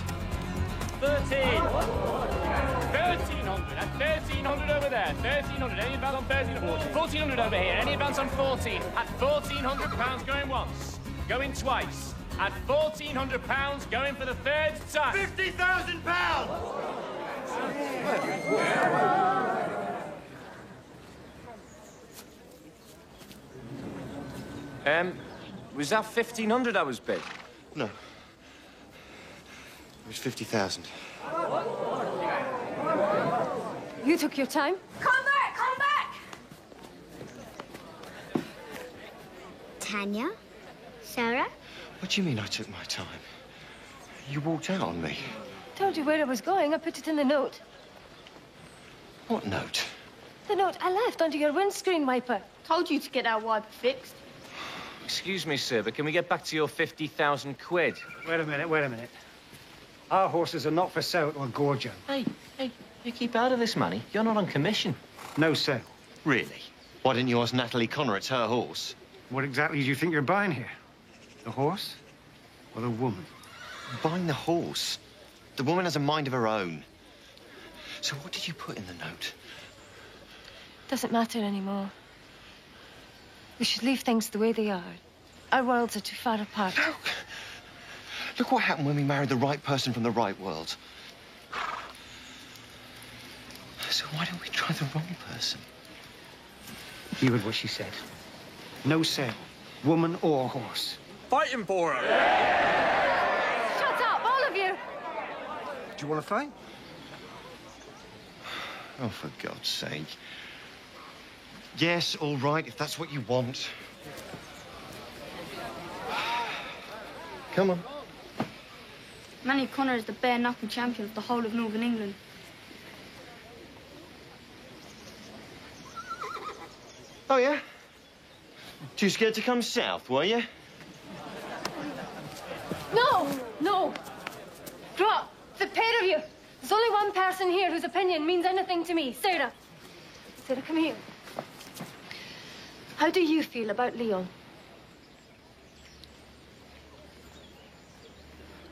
13. 1,300. At 1,300 over there. 1,300. Any advance on 1,300? 1,400 over here. Any advance on 14? At £1,400 going once. Going twice. At £1,400 going for the third time. £50,000! Was that 1,500 I was bid? No. It was 50,000. You took your time. Come back! Come back! Tanya? Sarah? What do you mean I took my time? You walked out on me. Told you where I was going. I put it in the note. What note? The note I left under your windscreen wiper. Told you to get our wiper fixed. Excuse me, sir, but can we get back to your 50,000 quid? Wait a minute, wait a minute. Our horses are not for sale or gorging. Hey, you keep out of this, Manny. You're not on commission. No sale. Really? Why didn't you ask Natalie Connor? It's her horse. What exactly do you think you're buying here? The horse or the woman? I'm buying the horse. The woman has a mind of her own. So what did you put in the note? Doesn't matter anymore. We should leave things the way they are. Our worlds are too far apart. Look what happened when we married the right person from the right world. So why don't we try the wrong person? You heard what she said. No sale, woman or horse. Fighting for her! Shut up, all of you! Do you want to fight? Oh, for God's sake. Yes, all right, if that's what you want. Come on. Manny Connor is the bare-knuckle champion of the whole of Northern England. Oh, yeah? Too scared to come south, were you? No! Drop! The pair of you! There's only one person here whose opinion means anything to me. Sarah. Sarah, come here. How do you feel about Leon?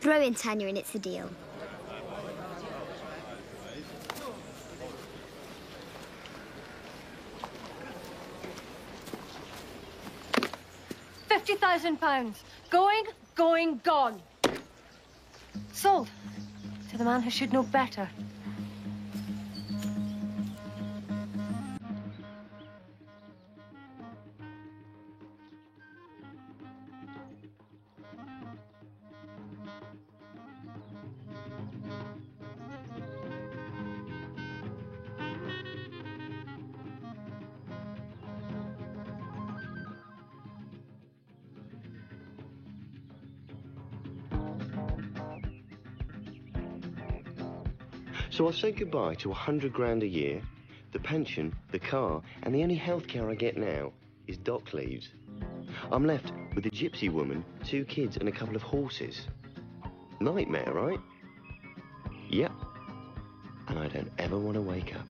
Throw in Tanya and it's a deal. £50,000. Going, gone. Sold. To the man who should know better. So I've said goodbye to 100 grand a year, the pension, the car, and the only healthcare I get now is dock leaves. I'm left with a gypsy woman, 2 kids, and a couple of horses. Nightmare, right? Yep. And I don't ever want to wake up.